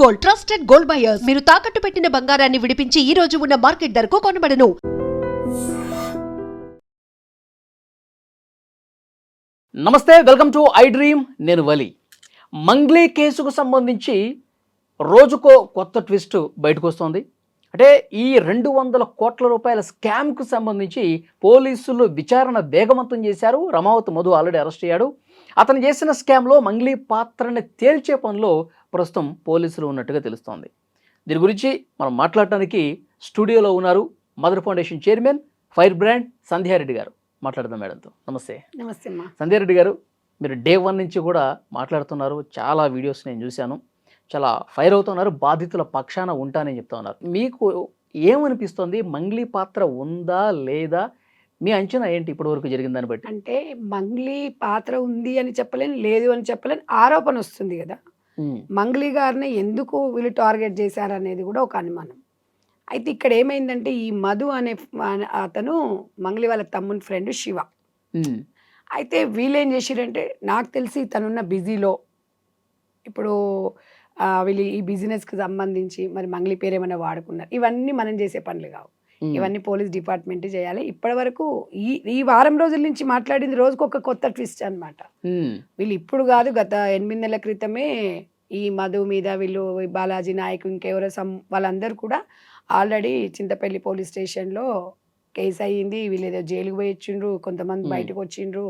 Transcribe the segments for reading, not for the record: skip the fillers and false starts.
Gold, trusted gold buyers. మీరు తాకట్టు పెట్టిన బంగారాన్ని విడిపించి ఈ రోజు ఉన్న మార్కెట్ ధరకు కొనబడను. నమస్తే, వెల్కమ్ టు ఐ డ్రీమ్. నేను వలి. మంగ్లీ కేసుకు సంబంధించి రోజుకో కొత్త ట్విస్ట్ బయటకు వస్తుంది. అంటే ఈ 200 కోట్ల రూపాయల స్కామ్కు సంబంధించి పోలీసులు విచారణ వేగవంతం చేశారు. రమావత్ మధు ఆల్రెడీ అరెస్ట్ అయ్యాడు. అతను చేసిన స్కామ్లో మంగ్లీ పాత్రని తేల్చే పనిలో ప్రస్తుతం పోలీసులు ఉన్నట్టుగా తెలుస్తోంది. దీని గురించి మనం మాట్లాడటానికి స్టూడియోలో ఉన్నారు mother foundation chairman, fire brand Sandhya Reddy గారు. మాట్లాడదాం మేడంతో. నమస్తే. నమస్తే అమ్మా. సంధ్యారెడ్డి గారు, మీరు డే 1 నుంచి కూడా మాట్లాడుతున్నారు. చాలా వీడియోస్ నేను చూశాను. చాలా ఫైర్ అవుతున్నారు. బాధితుల పక్షాన ఉంటానని చెప్తా ఉన్నారు. మీకు ఏమనిపిస్తుంది? మంగ్లీ పాత్ర ఉందా లేదా? మీ అంచనా ఏంటి ఇప్పటివరకు జరిగిన దాన్ని బట్టి? అంటే మంగ్లీ పాత్ర ఉంది అని చెప్పలేను, లేదు అని చెప్పలేను, ఆరోపణ వస్తుంది కదా. మంగ్లీ గారిని ఎందుకు వీళ్ళు టార్గెట్ చేశారనేది కూడా ఒక అనుమానం. అయితే ఇక్కడ ఏమైందంటే ఈ మధు అనే అతను మంగ్లీ వాళ్ళ తమ్ముని ఫ్రెండ్ శివ. అయితే వీళ్ళు ఏం చేసిరంటే, నాకు తెలిసి తనున్న బిజీలో ఇప్పుడు వీళ్ళు ఈ బిజినెస్కి సంబంధించి మరి మంగ్లీ పేరు ఏమైనా వాడుకున్నారు. ఇవన్నీ మనం చేసే పనులు కావు, ఇవన్నీ పోలీస్ డిపార్ట్మెంట్ చేయాలి. ఇప్పటి వరకు ఈ వారం రోజుల నుంచి మాట్లాడింది రోజుకు ఒక కొత్త ట్విస్ట్ అనమాట. వీళ్ళు ఇప్పుడు కాదు, గత 8 నెలల క్రితమే ఈ మధు మీద వీళ్ళు బాలాజీ నాయక్ ఇంకెవరో వాళ్ళందరూ కూడా ఆల్రెడీ చింతపల్లి పోలీస్ స్టేషన్లో కేసు అయ్యింది. వీళ్ళు ఏదో జైలుకు పోయి వచ్చిండ్రు, కొంతమంది బయటకు వచ్చిండ్రు.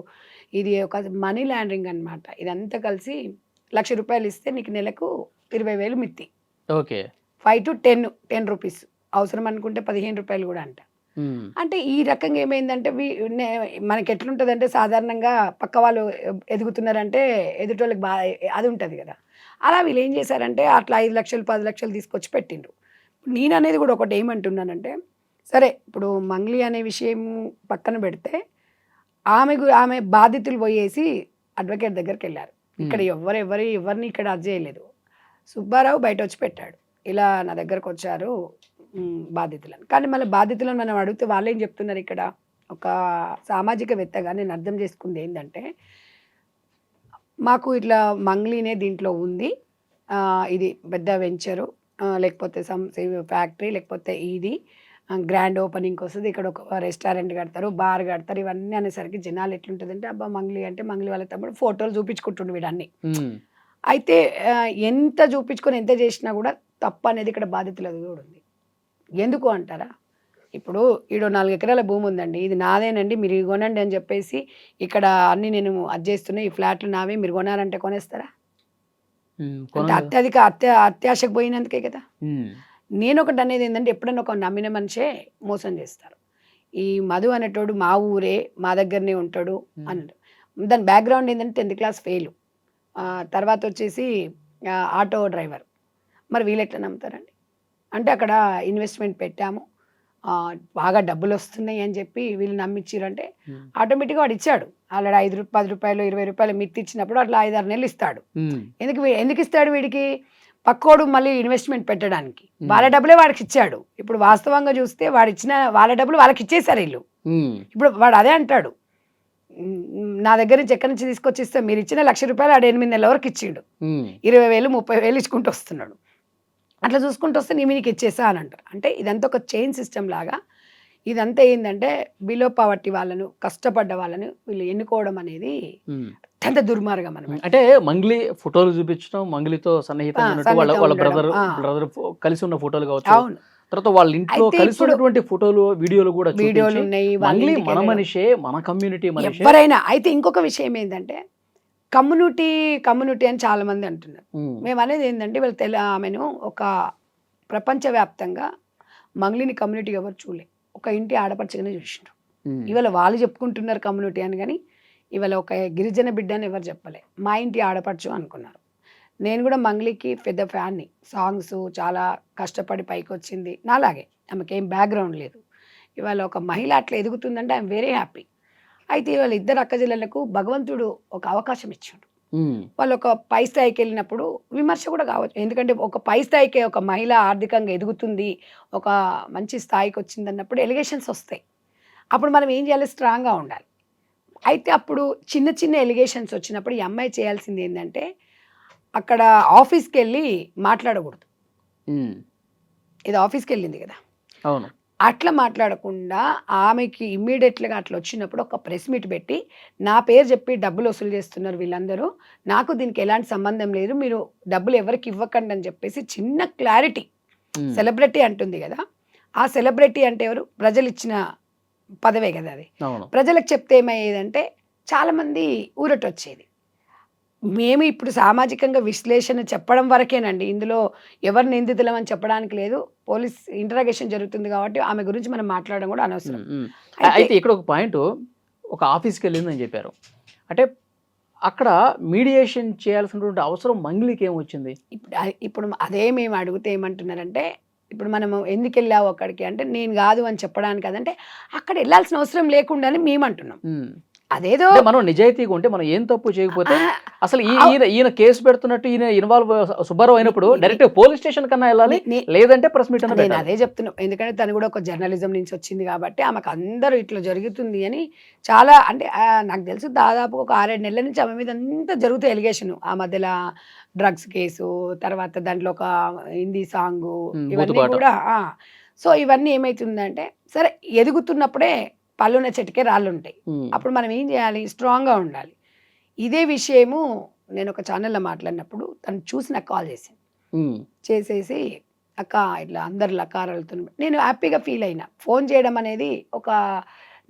ఇది ఒక మనీ లాండరింగ్ అనమాట. ఇదంతా కలిసి ₹1,00,000 ఇస్తే నీకు నెలకు 20,000 మిత్తి. ఓకే. 5 to 10 రూపీస్, అవసరం అనుకుంటే ₹15 కూడా అంట. అంటే ఈ రకంగా ఏమైందంటే మనకి ఎట్లుంటుందంటే, సాధారణంగా పక్క వాళ్ళు ఎదుగుతున్నారంటే ఎదుటోళ్ళకి బాగా అది ఉంటుంది కదా. అలా వీళ్ళు ఏం చేశారంటే అట్లా 5 లక్షలు 10 లక్షలు తీసుకొచ్చి పెట్టిండ్రు. నేను అనేది కూడా ఒకటి ఏమంటున్నానంటే, సరే ఇప్పుడు మంగ్లీ అనే విషయం పక్కన పెడితే ఆమె బాధితులు పోయేసి అడ్వకేట్ దగ్గరికి వెళ్ళారు. ఇక్కడ ఎవరిని ఇక్కడ అది చేయలేదు. సుబ్బారావు బయట వచ్చి పెట్టాడు, ఇలా నా దగ్గరకు వచ్చారు బాధితులను. కానీ మళ్ళీ బాధితులను మనం అడిగితే వాళ్ళు ఏం చెప్తున్నారు, ఇక్కడ ఒక సామాజికవేత్తగా నేను అర్థం చేసుకుంది ఏంటంటే, మాకు ఇట్లా మంగ్లీనే దీంట్లో ఉంది, ఇది పెద్ద వెంచరు, లేకపోతే ఫ్యాక్టరీ, లేకపోతే ఇది గ్రాండ్ ఓపెనింగ్కి వస్తుంది, ఇక్కడ ఒక రెస్టారెంట్ కడతారు, బార్ కడతారు. ఇవన్నీ అనేసరికి జనాలు ఎట్లుంటుందంటే, అబ్బా మంగ్లీ అంటే మంగ్లీ వాళ్ళ తమ్ముడు ఫోటోలు చూపించుకుంటుండు వీడన్నీ. అయితే ఎంత చూపించుకొని ఎంత చేసినా కూడా తప్పు అనేది ఇక్కడ బాధితులది కూడా ఉంది. ఎందుకు అంటారా, ఇప్పుడు ఈడో 4 ఎకరాల భూమి ఉందండి, ఇది నాదేనండి, మీరు కొనండి అని చెప్పేసి ఇక్కడ అన్ని నేను అది చేస్తున్నా, ఈ ఫ్లాట్లు నావే, మీరు కొనాలంటే కొనేస్తారా? అంటే అత్యాశకు పోయినందుకే కదా. నేను ఒకటి అనేది ఏంటంటే, ఎప్పుడైనా ఒక నమ్మిన మనిషే మోసం చేస్తారు. ఈ మధు అనేటోడు మా ఊరే, మా దగ్గరనే ఉంటాడు అన్నాడు. దాని బ్యాక్గ్రౌండ్ ఏంటంటే 10th క్లాస్ ఫెయిల్, తర్వాత వచ్చేసి ఆటో డ్రైవర్. మరి వీళ్ళు ఎట్లా నమ్ముతారండి? అంటే అక్కడ ఇన్వెస్ట్మెంట్ పెట్టాము, బాగా డబ్బులు వస్తున్నాయి అని చెప్పి వీళ్ళు నమ్మించారంటే ఆటోమేటిక్గా వాడు ఇచ్చాడు. ఆల్రెడీ ₹5, ₹10, ₹20 మిత్తి ఇచ్చినప్పుడు అట్లా 5-6 నెలలు ఇస్తాడు. ఎందుకు ఇస్తాడు వీడికి? పక్కోడు మళ్ళీ ఇన్వెస్ట్మెంట్ పెట్టడానికి వాళ్ళ డబ్బులే వాడికి ఇచ్చాడు. ఇప్పుడు వాస్తవంగా చూస్తే వాడు ఇచ్చిన వాళ్ళ డబ్బులు వాళ్ళకి ఇచ్చేసారు వీళ్ళు. ఇప్పుడు వాడు అదే అంటాడు, నా దగ్గర నుంచి ఎక్కడి నుంచి తీసుకొచ్చిస్తే మీరు ఇచ్చిన ₹1,00,000 ఆడు 8 నెలల వరకు ఇచ్చిండు, 20,000 30,000 ఇచ్చుకుంటూ వస్తున్నాడు. అట్లా చూసుకుంటూ వస్తే నీకు ఇచ్చేసా అని అంటారు. అంటే ఇదంతా ఒక చైన్ సిస్టమ్ లాగా. ఇదంతా ఏంటంటే బిలో పవర్టీ వాళ్ళను, కష్టపడ్డ వాళ్ళను వీళ్ళు ఎన్నుకోవడం అనేది అత్యంత దుర్మార్గం అనమాట. అంటే మంగ్లీ ఫోటోలు చూపించడం, మంగ్లీతో సన్నిహితంగా వాళ్ళ బ్రదర్ కలిసి ఉన్న ఫోటోలు కావచ్చు, తర్వాత వాళ్ళ ఇంట్లో కలిసి ఉన్నటువంటి ఫోటోలు వీడియోలు కూడా ఉన్నాయి. మంగ్లీ మన మనిషే, మన కమ్యూనిటీ మనిషి ఎవరైనా. అయితే ఇంకొక విషయం ఏంటంటే, కమ్యూనిటీ అని చాలా మంది అంటున్నారు. మేము అనేది ఏంటంటే, వీళ్ళు ఆమెను ఒక ప్రపంచవ్యాప్తంగా మంగ్లీని కమ్యూనిటీ ఎవరు చూడలే, ఒక ఇంటి ఆడపడుచుగానే చూసిండ్రు. ఇవాళ వాళ్ళు చెప్పుకుంటున్నారు కమ్యూనిటీ అని, కానీ ఇవాళ ఒక గిరిజన బిడ్డ అని ఎవరు చెప్పలే, మా ఇంటి ఆడపడుచు అనుకున్నారు. నేను కూడా మంగ్లీకి పెద్ద ఫ్యాన్ని. సాంగ్స్ చాలా కష్టపడి పైకి వచ్చింది, నాలాగే ఆమెకేం బ్యాక్గ్రౌండ్ లేదు. ఇవాళ ఒక మహిళ అట్లా ఎదుగుతుందంటే ఐఎమ్ వెరీ హ్యాపీ. అయితే ఇవాళ ఇద్దరు అక్కచెల్లెళ్లకు భగవంతుడు ఒక అవకాశం ఇచ్చాడు. వాళ్ళు ఒక పై స్థాయికి వెళ్ళినప్పుడు విమర్శ కూడా కావచ్చు. ఎందుకంటే ఒక పై స్థాయికి ఒక మహిళ ఆర్థికంగా ఎదుగుతుంది, ఒక మంచి స్థాయికి వచ్చింది అన్నప్పుడు ఎలిగేషన్స్ వస్తాయి. అప్పుడు మనం ఏం చేయాలి? స్ట్రాంగ్గా ఉండాలి. అయితే అప్పుడు చిన్న ఎలిగేషన్స్ వచ్చినప్పుడు ఈ అమ్మాయి చేయాల్సింది ఏంటంటే, అక్కడ ఆఫీస్కి వెళ్ళి మాట్లాడకూడదు. ఉమ్, ఇది ఆఫీస్కి వెళ్ళింది కదా, అవును. అట్లా మాట్లాడకుండా ఆమెకి ఇమ్మీడియట్గా అట్లా వచ్చినప్పుడు ఒక ప్రెస్ మీట్ పెట్టి నా పేరు చెప్పి డబ్బులు వసూలు చేస్తున్నారు వీళ్ళందరూ, నాకు దీనికి ఎలాంటి సంబంధం లేదు, మీరు డబ్బులు ఎవరికి ఇవ్వకండి అని చెప్పేసి చిన్న క్లారిటీ. ఉమ్, సెలబ్రిటీ అంటుంది కదా, ఆ సెలబ్రిటీ అంటే ఎవరు? ప్రజలు ఇచ్చిన పదవే కదా అది. అవును. ప్రజలకు చెప్తే ఏమయ్యేదంటే చాలామంది ఊరట వచ్చేది. మేము ఇప్పుడు సామాజికంగా విశ్లేషణ చెప్పడం వరకేనండి, ఇందులో ఎవరు నిందితులం అని చెప్పడానికి లేదు. పోలీస్ ఇంటరాగేషన్ జరుగుతుంది కాబట్టి ఆమె గురించి మనం మాట్లాడడం కూడా అనవసరం. ఉమ్, ఉమ్. అయితే అయితే ఇక్కడ ఒక పాయింట్, ఒక ఆఫీస్కి వెళ్ళిందని చెప్పారు. అంటే అక్కడ మీడియేషన్ చేయాల్సినటువంటి అవసరం మంగ్లీకి ఏమొచ్చింది? ఇప్పుడు అదే మేము అడిగితే ఏమంటున్నారంటే, ఇప్పుడు మనము ఎందుకు వెళ్ళావు అక్కడికి అంటే, నేను కాదు అని చెప్పడానికి కాదంటే, అక్కడ వెళ్ళాల్సిన అవసరం లేకుండా అని మేము అంటున్నాం. ఉమ్. అదేదో అంటే మనం నిజాయితీగా ఉంటే, మనం ఏం తప్పు చేయకపోతే, ఆ, అసలు అవ్- ఈయన కేసు పెడుతున్నట్టు ఈయన ఇన్వాల్వ్ సుబ్బారావు అయినప్పుడు డైరెక్ట్ పోలీస్ స్టేషన్ కన్నా వెళ్ళాలి, నే- లేదంటే ప్రెస్ మీట్ అన్న నేను పెట్టాలి. అదే చెప్తున్నాను, ఎందుకంటే తను కూడా ఒక జర్నలిజం నుంచి వచ్చింది కాబట్టి ఆమెకు అందరూ ఇట్లా జరుగుతుంది అని చాలా అంటే నాకు తెలుసు దాదాపు ఒక 6-7 నెలల నుంచి ఆమె మీద అంతా జరుగుతాయి ఎలిగేషన్. ఆ మధ్యలో డ్రగ్స్ కేసు, తర్వాత దాంట్లో ఒక హిందీ సాంగు, ఇవన్నీ బూతుపాట. కూడా సో ఇవన్నీ ఏమవుతుందంటే, సరే ఎదుగుతున్నప్పుడే పళ్ళున్న చెట్టుకే రాళ్ళు ఉంటాయి. ఉమ్, అప్పుడు మనం ఏం చేయాలి? స్ట్రాంగ్గా ఉండాలి. ఇదే విషయము నేను ఒక ఛానల్లో మాట్లాడినప్పుడు తను చూసి నాకు కాల్ చేసింది. ఉమ్, చేసేసి అక్క ఇట్లా అందరు లకారాలతో నేను హ్యాపీగా ఫీల్ అయినా. ఫోన్ చేయడం అనేది ఒక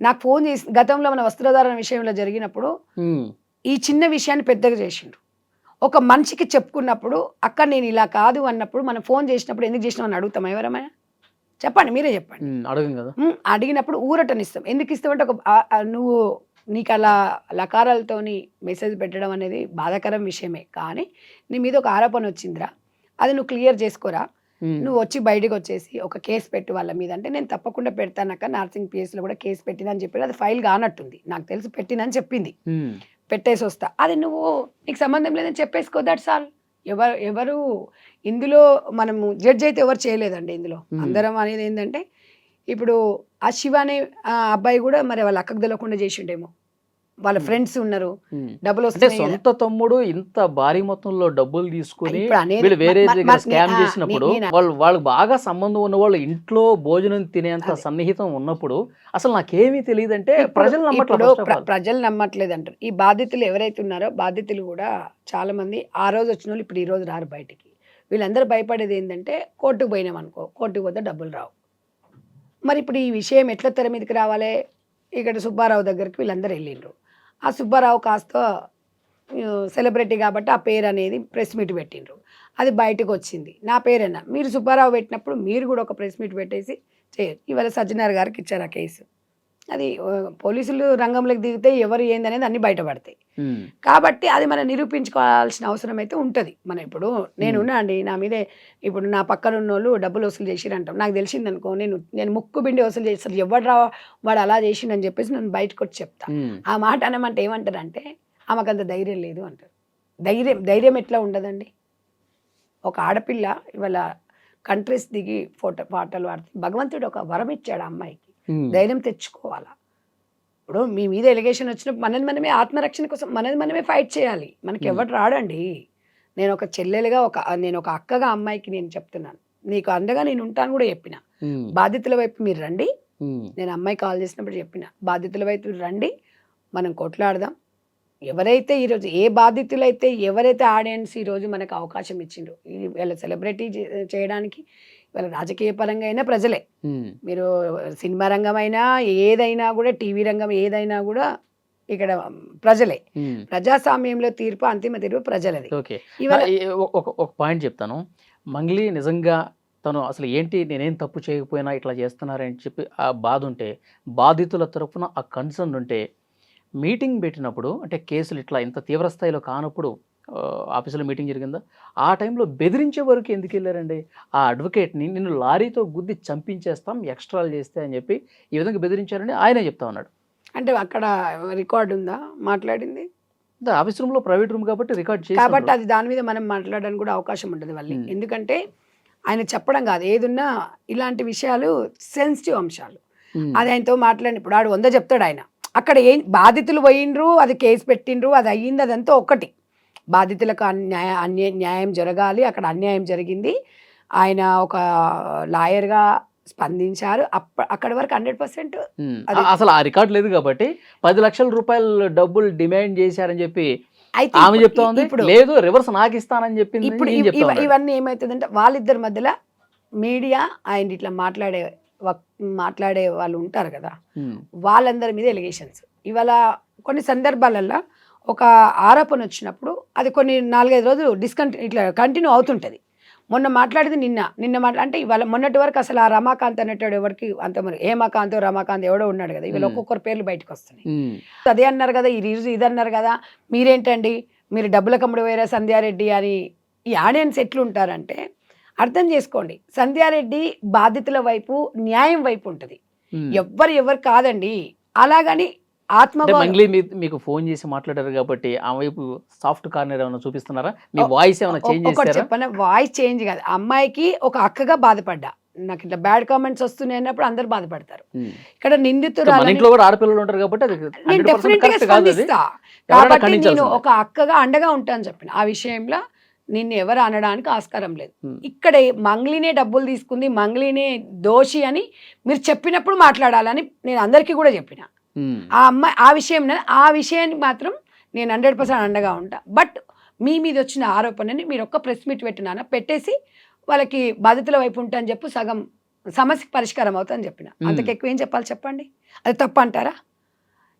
నాకు ఫోన్ చేసి గతంలో మన వస్త్రధారణ విషయంలో జరిగినప్పుడు ఉమ్, ఈ చిన్న విషయాన్ని పెద్దగా చేసిండ్రు. ఒక మనిషికి చెప్పుకున్నప్పుడు అక్క నేను ఇలా కాదు అన్నప్పుడు మనం ఫోన్ చేసినప్పుడు ఎందుకు చేసినావు అని అడుగుతాం ఎవరమైనా? చెప్పండి, మీరే చెప్పండి. అడగం కదా. అడిగినప్పుడు ఊరటనిస్తాం. ఎందుకు ఇస్తామంటే ఒక నువ్వు నీకు అలా లకారాలతోని మెసేజ్ పెట్టడం అనేది బాధాకరం విషయమే, కానీ నీ మీద ఒక ఆరోపణ వచ్చిందిరా, అది నువ్వు క్లియర్ చేసుకోరా, ఉమ్, నువ్వు వచ్చి బయటకు వచ్చేసి ఒక కేసు పెట్టు వాళ్ళ మీద అంటే, నేను తప్పకుండా పెడతానక్క, నార్సింగ్ పిఎస్లో కూడా కేసు పెట్టినని చెప్పి అది ఫైల్ కానట్టుంది, నాకు తెలిసి పెట్టినని చెప్పింది. ఉమ్, పెట్టేసి వస్తా, అది నువ్వు నీకు సంబంధం లేదని చెప్పేసుకో, దట్స్ ఆల్. ఎవరు ఇందులో మనము జడ్జ్ అయితే ఎవరు చేయలేదండి ఇందులో. అందరం అనేది ఏంటంటే, ఇప్పుడు ఆ శివ అనే అబ్బాయి కూడా మరి వాళ్ళ అక్కకు తెలియకుండా చేసిండేమో, వాళ్ళ ఫ్రెండ్స్ ఉన్నారు, ఉమ్. డబ్బులు అంటే వస్తున్నాయి కదా. సొంత తమ్ముడు ఇంత భారీ మొత్తంలో డబ్బులు తీసుకుని ఇప్పుడు అనేది వీళ్ళు వేరే మ- మ- దగ్గర మ- స్కామ్ నే- చేసినప్పుడు, నేను వాళ్ళకి బాగా సంబంధం ఉన్న వాళ్ళు ఇంట్లో భోజనం తినేంత అదే. సన్నిహితం ఉన్నప్పుడు అసలు నాకేమీ తెలియదంటే ఇప్పుడు- ప్రజలు నమ్మట్లేదు. ఇప్పుడు first of all. ప్రజలు నమ్మట్లేదు అంటారు. ఈ బాధితులు ఎవరైతే ఉన్నారో బాధితులు కూడా చాలా మంది ఆ రోజు వచ్చిన వాళ్ళు ఇప్పుడు ఈ రోజు రారు బయటికి. వీళ్ళందరూ భయపడేది ఏంటంటే, కోర్టుకు పోయినాం అనుకో, కోర్టుకు పోతే డబ్బులు రావు. మరి ఇప్పుడు ఈ విషయం ఎట్లా తెర మీదకి రావాలి? ఇక్కడ సుబ్బారావు దగ్గరికి వీళ్ళందరూ వెళ్ళిండ్రు. ఆ సుబ్బారావు కాస్త సెలబ్రిటీ కాబట్టి ఆ పేరు అనేది ప్రెస్ మీట్ పెట్టిండ్రు, అది బయటకు వచ్చింది. నా పేరేనా? మీరు సుబ్బారావు పెట్టినప్పుడు మీరు కూడా ఒక ప్రెస్ మీట్ పెట్టేసి చేయరు. ఇవాళ సజ్జనార్ గారికి ఇచ్చారు ఆ కేసు. అది పోలీసులు రంగంలోకి దిగితే ఎవరు ఏందనేది అన్ని బయటపడతాయి. ఉమ్, కాబట్టి అది మనం నిరూపించుకోవాల్సిన అవసరం అయితే ఉంటుంది. మనం ఇప్పుడు నేనున్నా అండి, నా మీదే ఇప్పుడు నా పక్కన ఉన్న వాళ్ళు డబ్బులు వసూలు చేసిరు అంటాం, నాకు తెలిసింది అనుకో, నేను ముక్కు బిండి వసూలు చేస్తారు, ఎవడు రా వాడు అలా చేసిండని చెప్పేసి నేను బయటకు వచ్చి చెప్తా. ఉమ్, ఆ మాట అనమంటే ఏమంటారంటే, ఆమెకు అంత ధైర్యం లేదు అంటారు. ధైర్యం ఎట్లా ఉండదండి? ఒక ఆడపిల్ల ఇవాళ కంట్రీస్ దిగి పాటలు పాడుతుంది. భగవంతుడు ఒక వరం ఇచ్చాడు ఆ అమ్మాయికి, ఉమ్, ధైర్యం తెచ్చుకోవాలా. ఇప్పుడు మీ మీద ఎలిగేషన్ వచ్చినప్పుడు మనది మనమే ఆత్మరక్షణ కోసం మనది మనమే ఫైట్ చేయాలి. మనకి ఎవరు రాడండి. నేను ఒక చెల్లెలుగా నేను ఒక అక్కగా అమ్మాయికి నేను చెప్తున్నాను, నీకు అండగా నేను ఉంటాను కూడా చెప్పిన. ఉమ్, బాధితుల వైపు మీరు రండి, ఉమ్, నేను అమ్మాయి కాల్ చేసినప్పుడు చెప్పిన, బాధితుల వైపు రండి, మనం కొట్లాడదాం. ఎవరైతే ఈరోజు ఏ బాధితులైతే ఎవరైతే ఆడియన్స్ ఈరోజు మనకు అవకాశం ఇచ్చిండ్రు వీళ్ళ సెలబ్రిటీ చేయడానికి, వీళ్ళ రాజకీయ పరంగా అయినా ప్రజలే, ఉమ్, మీరు సినిమా రంగం అయినా ఏదైనా కూడా, టీవీ రంగం ఏదైనా కూడా ఇక్కడ ప్రజలే. ఉమ్. ప్రజాస్వామ్యంలో తీర్పు, అంతిమ తీర్పు ప్రజలది. ఓకే. ఇవాళ ఒక పాయింట్ చెప్తాను. మంగ్లీ నిజంగా తను అసలు ఏంటి, నేనేం తప్పు చేయకపోయినా ఇట్లా చేస్తున్నారని చెప్పి ఆ బాధ ఉంటే, బాధితుల తరఫున ఆ కన్సర్న్ ఉంటే, మీటింగ్ పెట్టినప్పుడు అంటే కేసులు ఇట్లా ఇంత తీవ్ర స్థాయిలో కానప్పుడు ఆఫీసులో మీటింగ్ జరిగిందా, ఆ టైంలో బెదిరించే వరకు ఎందుకు వెళ్ళారండి? ఆ అడ్వకేట్ని నిన్ను లారీతో గుద్ది చంపించేస్తాం ఎక్స్ట్రాలు చేస్తే అని చెప్పి ఈ విధంగా బెదిరించారని ఆయనే చెప్తా ఉన్నాడు. అంటే అక్కడ రికార్డు ఉందా మాట్లాడింది? ఆఫీస్ రూమ్లో ప్రైవేట్ రూమ్ కాబట్టి రికార్డ్ చేసి కాబట్టి అది దాని మీద మనం మాట్లాడడానికి కూడా అవకాశం ఉంటుంది వాళ్ళకి. ఎందుకంటే ఆయన చెప్పడం కాదు, ఏదున్నా ఇలాంటి విషయాలు సెన్సిటివ్ అంశాలు. అది ఆయనతో మాట్లాడి ఇప్పుడు ఆడు 100 చెప్తాడు ఆయన. అక్కడ ఏం బాధితులు పోయిండ్రు, అది కేసు పెట్టిండ్రు, అది అయ్యింది, అదంతా ఒకటి. బాధితులకు న్యాయం జరగాలి, అక్కడ అన్యాయం జరిగింది. ఆయన ఒక లాయర్గా స్పందించారు. అక్కడి వరకు 100% అది అసలు ఆ రికార్డ్ లేదు కాబట్టి 10 లక్షల రూపాయలు డబ్బులు డిమాండ్ చేశారని చెప్పి అయితే ఆమె చెప్తా ఉంది. ఇప్పుడు లేదు రివర్స్ నాకు ఇస్తానని చెప్పింది ఇప్పుడు ఈయన చెప్తా ఉన్నాడు. ఇవన్నీ ఏమవుతుందంటే వాళ్ళిద్దరి మధ్యలో మీడియా ఆయన ఇట్లా మాట్లాడే వాళ్ళు ఉంటారు కదా, ఉమ్, వాళ్ళందరి మీద ఎలిగేషన్స్. ఇవాళ కొన్ని సందర్భాలలో ఒక ఆరోపణ వచ్చినప్పుడు అది కొన్ని 4-5 రోజులు ఇట్లా కంటిన్యూ అవుతుంటుంది. మొన్న మాట్లాడింది నిన్న అంటే ఇవాళ మొన్నటి వరకు అసలు ఆ రమాకాంత్ అనేటాడు ఎవరికి అంత మరి హేమకాంత్ రమాకాంత్ ఎవడో ఉన్నాడు కదా, ఇవాళ ఒక్కొక్కరు పేర్లు బయటకు వస్తున్నాయి. ఉమ్, అదే అన్నారు కదా, ఇది అన్నారు కదా, మీరేంటండి మీరు డబ్బుల కమ్ముడు వేరే సంధ్యారెడ్డి అని. ఈ ఆడియన్స్ ఎట్లుంటారంటే అర్థం చేసుకోండి, సంధ్యారెడ్డి బాధితుల వైపు న్యాయం వైపు ఉంటుంది, ఉమ్. ఎవరు కాదండి. అలాగని అంటే ఆత్మగౌరవం మంగ్లీ మీకు ఫోన్ చేసి మాట్లాడారు కాబట్టి ఆ వైపు సాఫ్ట్ కార్నర్ ఏమైనా చూపిస్తున్నారా? మీ వాయిస్ ఏమైనా చేంజ్ ఒకటి చేస్తారా? చెప్పన, వాయిస్ చేంజ్ కాదు, అమ్మాయికి ఒక అక్కగా బాధపడ్డా. నాకు ఇట్లా బ్యాడ్ కామెంట్స్ వస్తున్నాయి అన్నప్పుడు అందరు బాధపడతారు. ఉమ్. ఇక్కడ మన నిందితురాలని ఇంట్లో కూడా ఆడపిల్లలు ఉంటారు కాబట్టి అది నేను 100% డెఫినెట్ గా కరెక్ట్ కాదు. అది స్పందిస్తా. ఎవరైనా కాబట్టి నేను ఖండించాల్సిందే. ఒక అక్కగా అండగా ఉంటాను చెప్పిన. ఆ విషయంలో నిన్ను ఎవరు అనడానికి ఆస్కారం లేదు. ఉమ్. ఇక్కడ మంగ్లీనే డబ్బులు తీసుకుంది, మంగ్లీనే దోషి అని మీరు చెప్పినప్పుడు మాట్లాడాలని నేను అందరికీ కూడా చెప్పిన. ఉమ్, ఆ అమ్మాయి ఆ విషయానికి మాత్రం నేను 100% అండగా ఉంటా. బట్ మీ మీద వచ్చిన ఆరోపణని మీరు ఒక్క ప్రెస్ మీట్ పెట్టేసి వాళ్ళకి బాధితుల వైపు ఉంటా అని చెప్పి సగం సమస్యకి పరిష్కారం అవుతుందని చెప్పిన. అంతకు ఎక్కువ ఏం చెప్పాలి చెప్పండి? అది తప్పు అంటారా?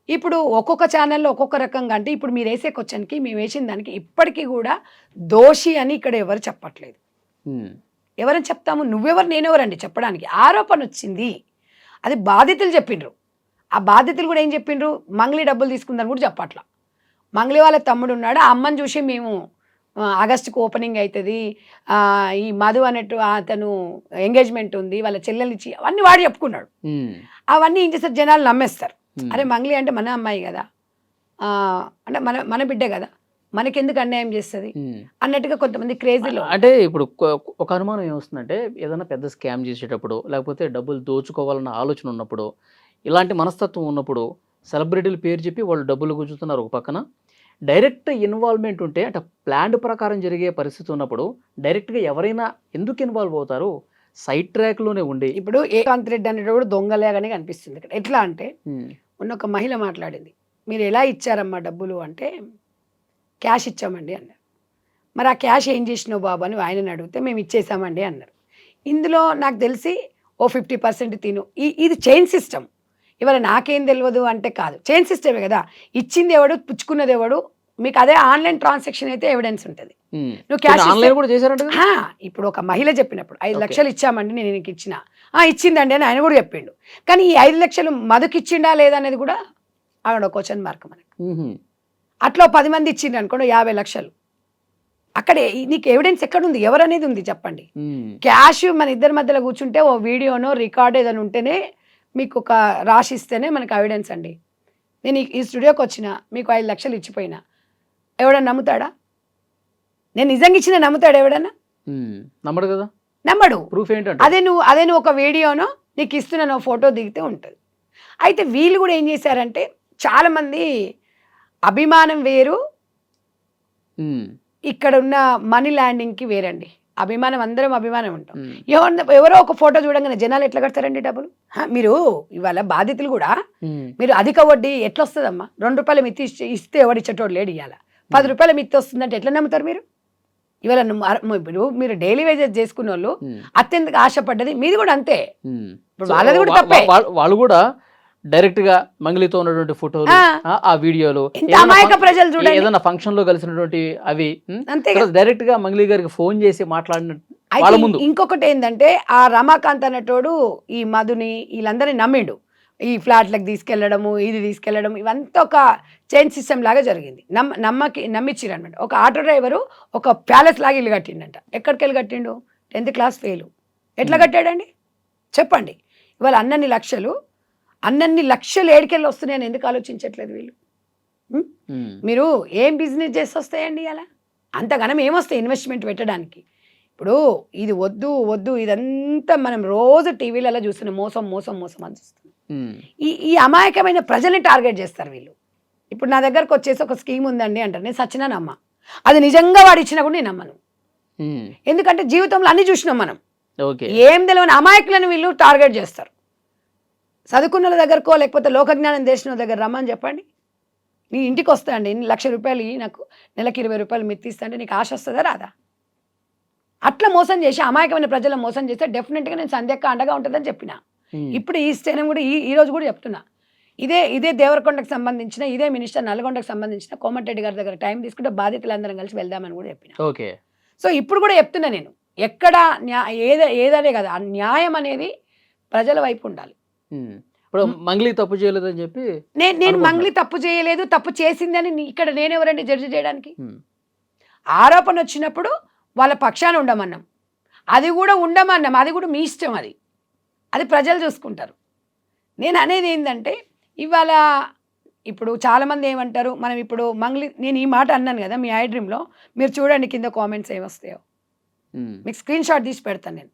ఇప్పుడు ఒక్కొక్క ఛానల్లో ఒక్కొక్క రకంగా, అంటే ఇప్పుడు మీరు వేసే క్వశ్చన్కి మేము వేసిన దానికి ఇప్పటికీ కూడా దోషి అని ఇక్కడ ఎవరు చెప్పట్లేదు. ఉమ్, ఎవరని చెప్తాము? నువ్వెవరు నేనెవరండి చెప్పడానికి? ఆరోపణ వచ్చింది, అది బాధితులు చెప్పిండ్రు. ఆ బాధితులు కూడా ఏం చెప్పిండ్రు? మంగ్లీ డబ్బులు తీసుకుందని కూడా చెప్పట్లా. మంగ్లీ వాళ్ళ తమ్ముడు ఉన్నాడు, ఆ అమ్మని చూసి మేము ఆగస్టుకు ఓపెనింగ్ అవుతుంది, ఈ మధు అన్నట్టు అతను ఎంగేజ్మెంట్ ఉంది, వాళ్ళ చెల్లెలిచ్చి అవన్నీ వాడు చెప్పుకున్నాడు. ఉమ్, అవన్నీ ఏం చేస్తారు, జనాలు నమ్మేస్తారు. ఉమ్. అరే మంగ్లీ అంటే మన అమ్మాయి కదా, అంటే మన బిడ్డ కదా, మనకెందుకు అన్యాయం చేస్తుంది ఉమ్. అన్నట్టుగా కొంతమంది క్రేజీలో. అంటే ఇప్పుడు ఒక అనుమానం ఏమొస్తుందంటే ఏదైనా పెద్ద స్కామ్ చేసేటప్పుడు లేకపోతే డబ్బులు దోచుకోవాలన్న ఆలోచన ఉన్నప్పుడు ఇలాంటి మనస్తత్వం ఉన్నప్పుడు సెలబ్రిటీల పేరు చెప్పి వాళ్ళు డబ్బులు గుంజుతున్నారు ఒక పక్కన, డైరెక్ట్ ఇన్వాల్వ్మెంట్ ఉంటే అంటే ప్లాన్ ప్రకారం జరిగే పరిస్థితి ఉన్నప్పుడు డైరెక్ట్గా ఎవరైనా ఎందుకు ఇన్వాల్వ్ అవుతారు? సైడ్ ట్రాక్లోనే ఉండి ఇప్పుడు ఏకాంత్ రెడ్డి అనేటప్పుడు దొంగలేగానే కనిపిస్తుంది ఇక్కడ. ఎట్లా అంటే ఉమ్, మొన్న ఒక మహిళ మాట్లాడింది, మీరు ఎలా ఇచ్చారమ్మా డబ్బులు అంటే క్యాష్ ఇచ్చామండి అన్నారు. మరి ఆ క్యాష్ ఏం చేసినావు బాబు అని ఆయనని అడిగితే మేము ఇచ్చేసామండి అన్నారు. ఇందులో నాకు తెలిసి ఓ 50% తిను. ఇది చైన్ సిస్టమ్. ఇవాళ నాకేం తెలియదు అంటే కాదు, చైన్ సిస్టమే కదా. ఇచ్చింది ఎవడు, పుచ్చుకున్నది ఎవడు, మీకు అదే ఆన్లైన్ ట్రాన్సాక్షన్ అయితే ఎవిడెన్స్ ఉంటుంది. ఉమ్. నువ్వు క్యాష్ ఆన్లైన్ కూడా చేశారంట కదా? ఇప్పుడు ఒక మహిళ చెప్పినప్పుడు 5 Okay. లక్షలు ఇచ్చామండి నేను నీకు ఇచ్చిన, ఇచ్చిందండి అని ఆయన కూడా చెప్పిండు. కానీ ఈ 5 లక్షలు మధుకి ఇచ్చిండా లేదా అనేది కూడా అక్కడ క్వశ్చన్ మార్క్ మనకి. ఉహుం. అట్లా 10 మంది ఇచ్చిండు అనుకోండి 50 లక్షలు. అక్కడే నీకు ఎవిడెన్స్ ఎక్కడుంది, ఎవరనేది ఉంది చెప్పండి? ఉమ్, క్యాష్ మన ఇద్దరి మధ్యలో కూర్చుంటే ఓ వీడియోనో రికార్డ్ ఏదైనా ఉంటేనే మీకు ఒక రాసిస్తేనే మనకు ఎవిడెన్స్ అండి. నేను ఈ స్టూడియోకి వచ్చిన మీకు 5 లక్షలు ఇచ్చిపోయినా ఎవడన్నా నమ్ముతాడా? నేను నిజంగా ఇచ్చిన నమ్ముతాడు ఎవడన్నా? ఉమ్. నమ్మడు కదా, నమ్మడు. ప్రూఫ్ ఏంటంటే అదే నువ్వు ఒక వీడియోనో నీకు ఇస్తున్న ఫోటో దిగితే ఉంటుంది. అయితే వీళ్ళు కూడా ఏం చేశారంటే చాలామంది అభిమానం వేరు, ఉమ్, ఇక్కడ ఉన్న మనీ ల్యాండింగ్కి వేరండి. అభిమానం, అందరం అభిమానం ఉంటాం. ఉమ్, ఎవరో ఒక ఫోటో చూడంగానే జనాలు ఎట్లా కడతారండి డబ్బులు? మీరు ఇవాళ బాధితులు కూడా ఉమ్, మీరు అధిక వడ్డీ ఎట్లా వస్తుందమ్మా? 2 రూపాయల మిత్తి ఇస్తే ఎవడు ఇచ్చేటోడు లేడు. ఇవాళ 10 రూపాయల మిత్తి వస్తుందంటే ఎట్లా నమ్ముతారు మీరు? ఇవాళ మీరు డైలీ వేజెస్ చేసుకున్న వాళ్ళు ఉమ్, అత్యంత ఆశపడ్డది మీది కూడా అంతే. ఉమ్. ఇప్పుడు వాళ్ళది కూడా తప్పే. వాళ్ళు కూడా డైరెక్ట్ గా మంగళితో ఉన్నటువంటి ఫోటోలు, ఆ వీడియోలు, ఇంత అమాయక ప్రజలు చూడండి. ఏదైనా ఫంక్షన్ లో కలిసినటువంటి అవి అంతే డైరెక్ట్ గా మంగళి గారికి ఫోన్ చేసి మాట్లాడిన వాళ్ళ అయితే ముందు. ఇంకొకటి ఏంటంటే ఆ రమాకాంత్ అనేటోడు ఈ మధుని వీళ్ళందరినీ నమ్మిండు. ఈ ఫ్లాట్లకు తీసుకెళ్లడము, ఇది తీసుకెళ్లడం, ఇవంతా ఒక చైన్ సిస్టమ్ లాగా జరిగింది. నమ్మిచ్చిరు అనమాట. ఒక ఆటో డ్రైవరు ఒక ప్యాలెస్ లాగా ఇల్లు కట్టిండంట. ఎక్కడికి వెళ్ళి కట్టిండు? 10th class fail. ఎట్లా కట్టాడండి చెప్పండి? ఇవాళ అన్నన్ని లక్షలు ఏడికెళ్ళి వస్తున్నాయని ఎందుకు ఆలోచించట్లేదు వీళ్ళు? మీరు ఏం బిజినెస్ చేసి వస్తాయండి అలా? అంతగానం ఏమొస్తాయి ఇన్వెస్ట్మెంట్ పెట్టడానికి? ఇప్పుడు ఇది వద్దు ఇదంతా మనం రోజు టీవీలలో చూస్తున్న మోసం అని చూస్తున్నాం. ఈ అమాయకమైన ప్రజల్ని టార్గెట్ చేస్తారు వీళ్ళు. ఇప్పుడు నా దగ్గరకు వచ్చేసి ఒక స్కీమ్ ఉందండి అంటారు, నేను సచ్చినా నమ్మ. అది నిజంగా వాడు ఇచ్చినా కూడా నేను నమ్మను. ఎందుకంటే జీవితంలో అన్ని చూసినాం మనం. ఓకే. ఏం తెలియని అమాయకులను వీళ్ళు టార్గెట్ చేస్తారు. చదువుకున్న వాళ్ళ దగ్గరకో లేకపోతే లోకజ్ఞానం చేసిన వాళ్ళ దగ్గర రమ్మని చెప్పండి, నీ ఇంటికి వస్తా అండి, 1,00,000 రూపాయలు ఇయ్యి, నాకు నెలకి 20 రూపాయలు మెత్తిస్తా అంటే నీకు ఆశ వస్తుందా రాదా? అట్లా మోసం చేసి అమాయకమైన ప్రజలను మోసం చేస్తే డెఫినెట్గా నేను సంధ్యక్క అండగా ఉంటుందని చెప్పిన. ఇప్పుడు ఈ స్టేనం కూడా ఈ రోజు కూడా చెప్తున్నా, ఇదే దేవరకొండకు సంబంధించిన ఇదే మినిస్టర్ నల్గొండకు సంబంధించిన కోమటిరెడ్డి గారి దగ్గర టైం తీసుకుంటే బాధితులందరం కలిసి వెళ్దామని కూడా చెప్పిన. ఓకే. సో ఇప్పుడు కూడా చెప్తున్నా నేను, ఎక్కడ ఏదనే కదా, ఆ న్యాయం అనేది ప్రజల వైపు ఉండాలి. ఇప్పుడు మంగ్లీ తప్పు చేయలేదని చెప్పి నేను మంగ్లీ తప్పు చేయలేదు, తప్పు చేసిందని ఇక్కడ నేనెవరండి జడ్జి చేయడానికి? ఆరోపణ వచ్చినప్పుడు వాళ్ళ పక్షాన ఉండమన్నాం, అది కూడా ఉండమన్నాం, అది కూడా మీ ఇష్టం, అది ప్రజలు చూసుకుంటారు. నేను అనేది ఏంటంటే ఇవాళ ఇప్పుడు చాలామంది ఏమంటారు, మనం ఇప్పుడు మంగ్లీ, నేను ఈ మాట అన్నాను కదా మీ ఐ డ్రీమ్లో, మీరు చూడండి కింద కామెంట్స్ ఏమొస్తాయో, మీకు స్క్రీన్ షాట్ తీసి పెడతాను నేను.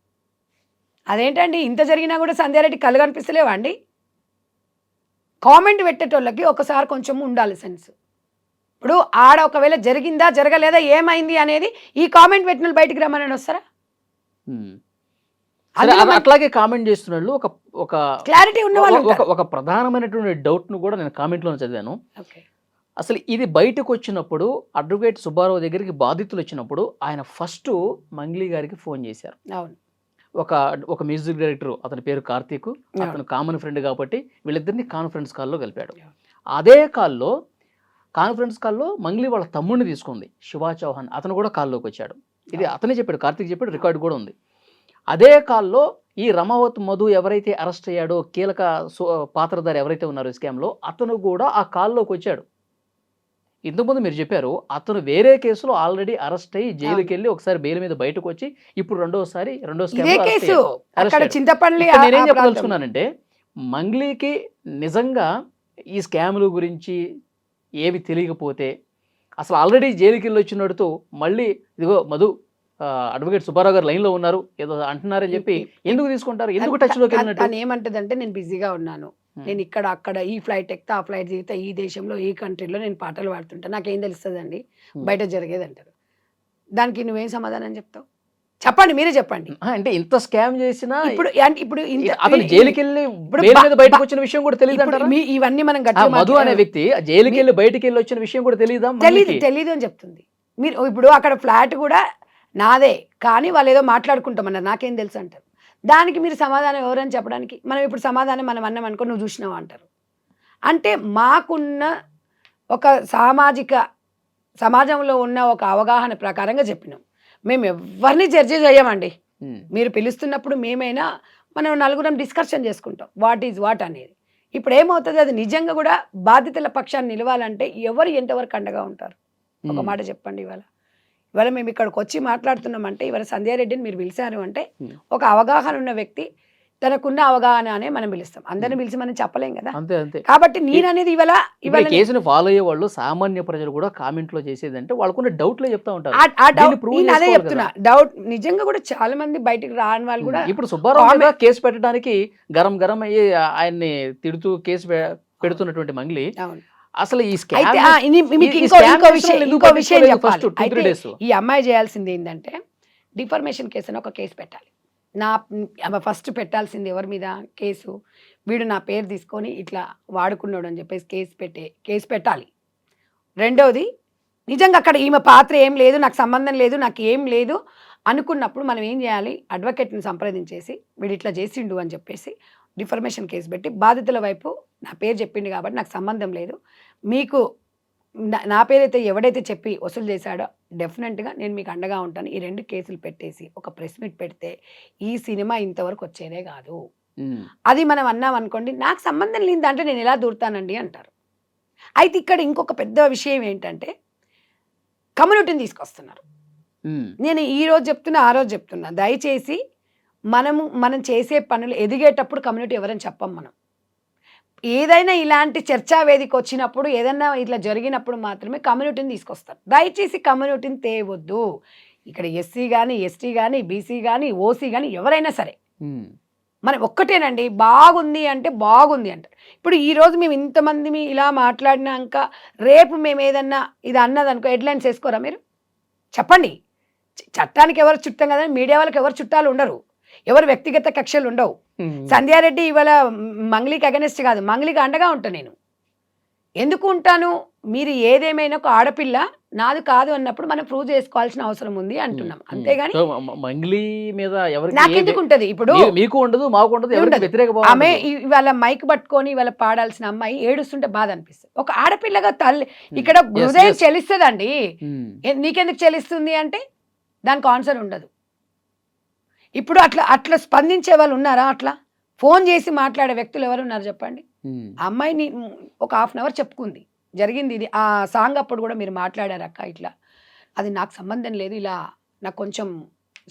అదేంటండి ఇంత జరిగినా కూడా సంధ్యారెడ్డి కళ్ళు కనిపిస్తలేవా అండి? కామెంట్ పెట్టేటోళ్ళకి ఒకసారి కొంచెం ఉండాలి సెన్స్. ఇప్పుడు ఆడ ఒకవేళ జరిగిందా జరగలేదా ఏమైంది అనేది ఈ కామెంట్ పెట్టిన వాళ్ళు బయటికి రమ్మని వస్తారా? అట్లాగే కామెంట్ చేస్తున్నాళ్ళు ఒక క్లారిటీ ఉన్న వాళ్ళు ఒక ప్రధానమైనటువంటి డౌట్ ను కూడా నేను కామెంట్ లో చదివాను. అసలు ఇది బయటకు వచ్చినప్పుడు అడ్వకేట్ సుబ్బారావు దగ్గరికి బాధితులు వచ్చినప్పుడు ఆయన ఫస్ట్ మంగ్లీ గారికి ఫోన్ చేశారు. అవును. ఒక మ్యూజిక్ డైరెక్టర్, అతని పేరు కార్తీక్, అతను కామన్ ఫ్రెండ్ కాబట్టి వీళ్ళిద్దరిని కాన్ఫరెన్స్ కాల్లో కలిపాడు. అదే కాన్ఫరెన్స్ కాల్లో మంగ్లీ వాళ్ళ తమ్ముడిని తీసుకుంది, శివా చౌహాన్, అతను కూడా కాల్లోకి వచ్చాడు. ఇది అతనే చెప్పాడు, కార్తీక్ చెప్పాడు, రికార్డు కూడా ఉంది. అదే కాల్లో ఈ రమావత్ మధు ఎవరైతే అరెస్ట్ అయ్యాడో, కీలక పాత్రధారి ఎవరైతే ఉన్నారో స్కామ్లో, అతను కూడా ఆ కాల్లోకి వచ్చాడు. ఇంతకుముందు మీరు చెప్పారు అతను వేరే కేసులో ఆల్రెడీ అరెస్ట్ అయ్యి జైలుకి వెళ్ళి ఒకసారి బెయిల్ మీద బయటకు వచ్చి ఇప్పుడు రెండో నేనేం చెప్పదలుచుకున్నానంటే, మంగ్లీకి నిజంగా ఈ స్కాముల గురించి ఏవి తెలియకపోతే అసలు ఆల్రెడీ జైలుకి వెళ్ళి వచ్చినడుతూ మళ్ళీ ఇదిగో మధు అడ్వకేట్ సుబ్బారావు గారు లైన్లో ఉన్నారు ఏదో అంటున్నారని చెప్పి ఎందుకు తీసుకుంటారు? ఎందుకు టచ్లోకి వెళ్ళినట్టు? తను ఏమంటదంటే, నేను బిజీగా ఉన్నాను, నేను ఇక్కడ అక్కడ ఈ ఫ్లైట్ ఎక్కుతా ఆ ఫ్లైట్ దిగుతా, ఈ దేశంలో ఈ కంట్రీలో నేను పాటలు పాడుతుంటా, నాకేం తెలుస్తుందండి బయట జరిగేది అంటారు. దానికి నువ్వేం సమాధానం చెప్తావు? చెప్పండి, మీరే చెప్పండి. అంటే ఇంత స్కామ్ చేసినా ఇప్పుడు అతను జైలుకి వెళ్ళి బయటకు వచ్చిన విషయం కూడా తెలియదు. ఇవన్నీ మనం మధు అనే వ్యక్తి జైలుకి వెళ్ళి బయటకు వెళ్ళి వచ్చిన విషయం కూడా తెలీదు అని చెప్తుంది. మీరు ఇప్పుడు అక్కడ ఫ్లాట్ కూడా నాదే, కానీ వాళ్ళు ఏదో మాట్లాడుకుంటామన్నారు, నాకేం తెలుసు అంటారు. దానికి మీరు సమాధానం ఎవరని చెప్పడానికి? మనం ఇప్పుడు సమాధానం మనం అన్నాం అనుకో, నువ్వు చూసినావా అంటారు. అంటే మాకున్న ఒక సమాజంలో ఉన్న ఒక అవగాహన ప్రకారంగా చెప్పినాం. మేము ఎవరిని జడ్జి చేయమండి. మీరు పిలుస్తున్నప్పుడు మేమైనా మనం నలుగురం డిస్కషన్ చేసుకుంటాం వాట్ ఈజ్ వాట్ అనేది. ఇప్పుడు ఏమవుతుంది, అది నిజంగా కూడా బాధితుల పక్షాన్ని నిలవాలంటే ఎవరు ఎంతవరకు అండగా ఉంటారు? ఒక మాట చెప్పండి. ఇవాళ మేము ఇక్కడికి వచ్చి మాట్లాడుతున్నామంటే, ఇవాళ సంధ్యారెడ్డిని మీరు పిలిచారు అంటే ఒక అవగాహన ఉన్న వ్యక్తి, తనకున్న అవగాహన అనే మనం పిలుస్తాం. అందరిని పిలిచి మనం చెప్పలేం కదా. కాబట్టి నేననేది ఇవాళ కేసును ఫాలో అయ్యే వాళ్ళు సామాన్య ప్రజలు కూడా కామెంట్ లో చేసేదంటే వాళ్ళకున్న డౌట్లే చెప్తా ఉంటారు. అదే చెప్తున్నా, డౌట్ నిజంగా కూడా చాలా మంది బయటికి రాని వాళ్ళు కూడా. ఇప్పుడు సుబ్బారావు కేసు పెట్టడానికి గరం అయ్యి ఆయన్ని తిడుతూ కేసు పెడుతున్నటువంటి మంగ్లీ అసలు ఈ విషయం చెప్పాలి. ఈ అమ్మాయి చేయాల్సింది ఏంటంటే, డిఫర్మేషన్ కేసు అని ఒక కేసు పెట్టాలి. ఫస్ట్ పెట్టాల్సింది ఎవరి మీద కేసు, వీడు నా పేరు తీసుకొని ఇట్లా వాడుకున్నాడు అని చెప్పేసి కేసు పెట్టాలి. రెండవది, నిజంగా అక్కడ ఈమె పాత్ర ఏం లేదు, నాకు సంబంధం లేదు, నాకు ఏం లేదు అనుకున్నప్పుడు మనం ఏం చేయాలి, అడ్వకేట్ని సంప్రదించేసి వీడు ఇట్లా చేసిండు అని చెప్పేసి డిఫర్మేషన్ కేసు పెట్టి, బాధితుల వైపు నా పేరు చెప్పిండు కాబట్టి నాకు సంబంధం లేదు, మీకు నా పేరైతే ఎవడైతే చెప్పి వసూలు చేశాడో డెఫినెట్గా నేను మీకు అండగా ఉంటాను, ఈ 2 కేసులు పెట్టేసి ఒక ప్రెస్ మీట్ పెడితే ఈ సినిమా ఇంతవరకు వచ్చేదే కాదు. అది మనం అన్నాం అనుకోండి, నాకు సంబంధం లేని దాంట్లో నేను ఎలా దూరుతానండి అంటారు. అయితే ఇక్కడ ఇంకొక పెద్ద విషయం ఏంటంటే, కమ్యూనిటీని తీసుకొస్తున్నారు. నేను ఈ రోజు చెప్తున్నా, ఆ రోజు చెప్తున్నా, దయచేసి మనం చేసే పనులు ఎదిగేటప్పుడు కమ్యూనిటీ ఎవరని చెప్పం. మనం ఏదైనా ఇలాంటి చర్చా వేదిక వచ్చినప్పుడు, ఏదైనా ఇట్లా జరిగినప్పుడు మాత్రమే కమ్యూనిటీని తీసుకొస్తారు. దయచేసి కమ్యూనిటీని తేవద్దు. ఇక్కడ ఎస్సీ కానీ, ఎస్టీ కానీ, బీసీ కానీ, ఓసీ కానీ ఎవరైనా సరే మనం ఒక్కటేనండి, బాగుంది అంటే బాగుంది అంటారు. ఇప్పుడు ఈరోజు మేము ఇంతమంది ఇలా మాట్లాడినాక రేపు మేము ఏదన్నా ఇది అన్నదనుకో హెడ్లైన్స్ వేసుకోరా మీరు? చెప్పండి. చట్టానికి ఎవరు చుట్టం కదా, మీడియా వాళ్ళకి ఎవరు చుట్టాలు ఉండరు, ఎవరు వ్యక్తిగత కక్షలు ఉండవు. సంధ్యారెడ్డి ఇవాళ మంగ్లీకి అగెనెస్ట్ కాదు, మంగ్లీకి అండగా ఉంటాను నేను. ఎందుకు ఉంటాను? మీరు ఏదేమైనా ఒక ఆడపిల్ల నాది కాదు అన్నప్పుడు మనం ప్రూవ్ చేసుకోవాల్సిన అవసరం ఉంది అంటున్నాం, అంతేగాని మంగ్లీ మీద ఎవరికి నాకెందుకు ఉంటది? ఇప్పుడు మీకు ఉండదు, మాకు ఉండదు, ఎవరికి ఉండదు. వ్యతిరేక భావం ఆమె ఉండదు. ఇవాళ మైక్ పట్టుకొని ఇవాళ పాడాల్సిన అమ్మాయి ఏడుస్తుంటే బాధ అనిపిస్తుంది. ఒక ఆడపిల్లగా తల్లి ఇక్కడ హృదయం yes. చెలిస్తుందండి. ఉమ్, నీకెందుకు చెలిస్తుంది అంటే దానికి ఆన్సర్ ఉండదు. ఇప్పుడు అట్లా అట్లా స్పందించే వాళ్ళు ఉన్నారా? అట్లా ఫోన్ చేసి మాట్లాడే వ్యక్తులు ఎవరు ఉన్నారు చెప్పండి? ఉమ్, ఆ అమ్మాయిని ఒక హాఫ్ అన్ అవర్ చెప్పుకుంది, జరిగింది ఇది. ఆ సాంగ్ అప్పుడు కూడా మీరు మాట్లాడారు అక్క ఇట్లా, అది నాకు సంబంధం లేదు, ఇలా నాకు కొంచెం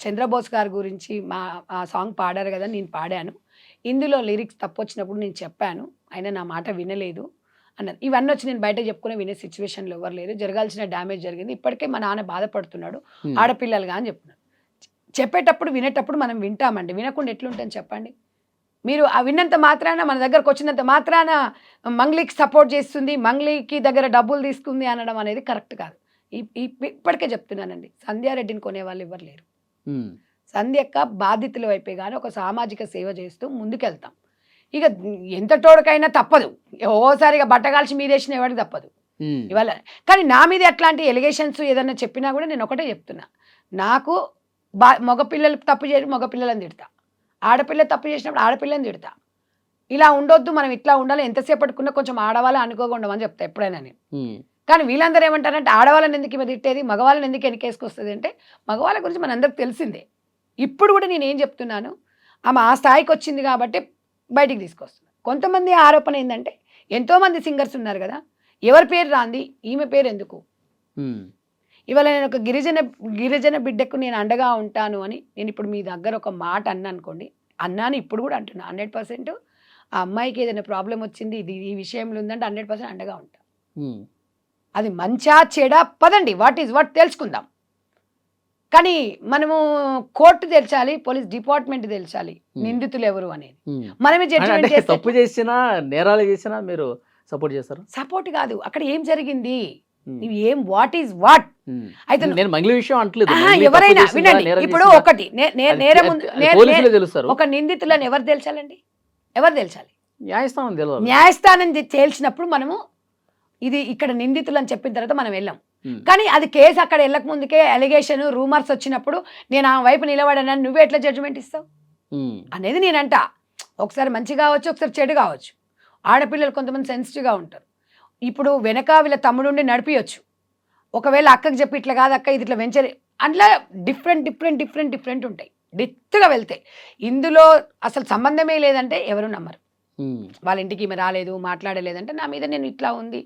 చంద్రబోస్ గారి గురించి ఆ సాంగ్ పాడారు కదా, నేను పాడాను, ఇందులో లిరిక్స్ తప్పు వచ్చినప్పుడు నేను చెప్పాను, ఆయన నా మాట వినలేదు అన్నది. ఇవన్నీ వచ్చి నేను బయట చెప్పుకునే వినే సిచ్యువేషన్లో ఎవరు లేరు, జరగాల్సిన డ్యామేజ్ జరిగింది, ఇప్పటికే మా నాన్న బాధపడుతున్నాడు, ఆడపిల్లలుగా అని చెప్తున్నాడు. చెప్పేటప్పుడు వినేటప్పుడు మనం వింటామండి, వినకుండా ఎట్లుంటాను చెప్పండి? మీరు ఆ విన్నంత మాత్రాన, మన దగ్గరకు వచ్చినంత మాత్రాన మంగ్లీకి సపోర్ట్ చేస్తుంది, మంగ్లీకి దగ్గర డబ్బులు తీసుకుంది అనడం అనేది కరెక్ట్ కాదు. ఇప్పటికే చెప్తున్నానండి, సంధ్యారెడ్డిని కొనేవాళ్ళు ఎవరు లేరు. ఉమ్, సంధ్యక్క బాధితుల వైపే కానీ ఒక సామాజిక సేవ చేస్తూ ముందుకెళ్తాం. ఇక ఎంత తోడుకైనా తప్పదు, ఓసారిగా బట్టగాల్చి మీదేసిన ఎవరికి తప్పదు ఉమ్, ఇవాళ. కానీ నా మీద అట్లాంటి ఎలిగేషన్స్ ఏదన్నా చెప్పినా కూడా నేను ఒకటే చెప్తున్నా, నాకు మగపిల్లలు తప్పు చేసి మగపిల్లలని తిడతా, ఆడపిల్ల తప్పు చేసినప్పుడు ఆడపిల్లని తిడతా. ఇలా ఉండొద్దు, మనం ఇట్లా ఉండాలి, ఎంతసేపట్టుకున్నా కొంచెం ఆడవాళ్ళని అనుకోకుండా అని చెప్తా ఎప్పుడైనా నేను. ఉమ్, కానీ వీళ్ళందరూ ఏమంటారంటే ఆడవాళ్ళని ఎందుకు ఇవి తిట్టేది, మగవాళ్ళని ఎందుకు వెనకేసుకొస్తుంది అంటే, మగవాళ్ళ గురించి మనందరికి తెలిసిందే. ఇప్పుడు కూడా నేను ఏం చెప్తున్నాను, ఆమె ఆ స్థాయికి వచ్చింది కాబట్టి బయటికి తీసుకొస్తున్నాను. కొంతమంది ఆరోపణ ఏంటంటే, ఎంతోమంది సింగర్స్ ఉన్నారు కదా, ఎవరి పేరు రాంది, ఈమె పేరు ఎందుకు? ఉమ్, ఇవాళ నేను ఒక గిరిజన బిడ్డకు నేను అండగా ఉంటాను అని నేను ఇప్పుడు మీ దగ్గర ఒక మాట అనుకోండి, అన్నాను, ఇప్పుడు కూడా అంటున్నా 100%. ఆ అమ్మాయికి ఏదైనా ప్రాబ్లం వచ్చింది, ఇది ఈ విషయంలో ఉందంటే 100% అండగా ఉంటా. ఉమ్, అది మంచా చెడా పదండి, వాట్ ఈజ్ వాట్ తెలుసుకుందాం. కానీ మనము కోర్టు తెల్చాలి, పోలీస్ డిపార్ట్మెంట్ తెల్చాలి నిందితులు ఎవరు అనేది. ఉమ్. మనమే జడ్జిమెంట్ అంటే చేస్తే తప్పు చేసినా, నేరాలు చేసినా మీరు సపోర్ట్ చేస్తారు? సపోర్ట్ కాదు, అక్కడ ఏం జరిగింది, ఉమ్, నువ్వు ఏం వాట్ ఈజ్ వాట్. ఉమ్. అయితే నేను మంగ్లీ విషయం అంటలేదు, ఆహా, మంగ్లీ తప్పు ఎవరైనా చేసిందా, వినండి, నేరం ఇప్పుడు చేసిందా? ఒకటి నేరం అది పోలీసులే తెలుస్తారు, ఒక నిందితులను ఎవరు తెల్చాలండి, ఎవరు తెల్చాలి? న్యాయస్థానం తెలియదు. న్యాయస్థానం తేల్చినప్పుడు మనము ఇది ఇక్కడ నిందితులు అని చెప్పిన తర్వాత మనం వెళ్ళాం. ఉమ్, కానీ అది కేసు అక్కడ వెళ్ళక ముందుకే అలిగేషన్ రూమర్స్ వచ్చినప్పుడు నేను ఆ వైపు నిలబడానని నువ్వే ఎట్లా జడ్జిమెంట్ ఇస్తావు ఉమ్, అనేది నేనంట. ఒకసారి మంచి కావచ్చు, ఒకసారి చెడు కావచ్చు. ఆడపిల్లలు కొంతమంది సెన్సిటివ్గా ఉంటారు. ఇప్పుడు వెనక వీళ్ళ తమ్ముడుండి నడిపియొచ్చు, ఒకవేళ అక్కకి చెప్పి ఇట్లా కాదు అక్క ఇది ఇట్లా వెంచర్, అట్లా డిఫరెంట్ ఉంటాయి, డెప్త్గా వెళ్తాయి. ఇందులో అసలు సంబంధమే లేదంటే ఎవరు నమ్మరు. ఉమ్, వాళ్ళ ఇంటికి ఈమె రాలేదు, మాట్లాడలేదంటే నా మీద నేను ఇట్లా ఉంది.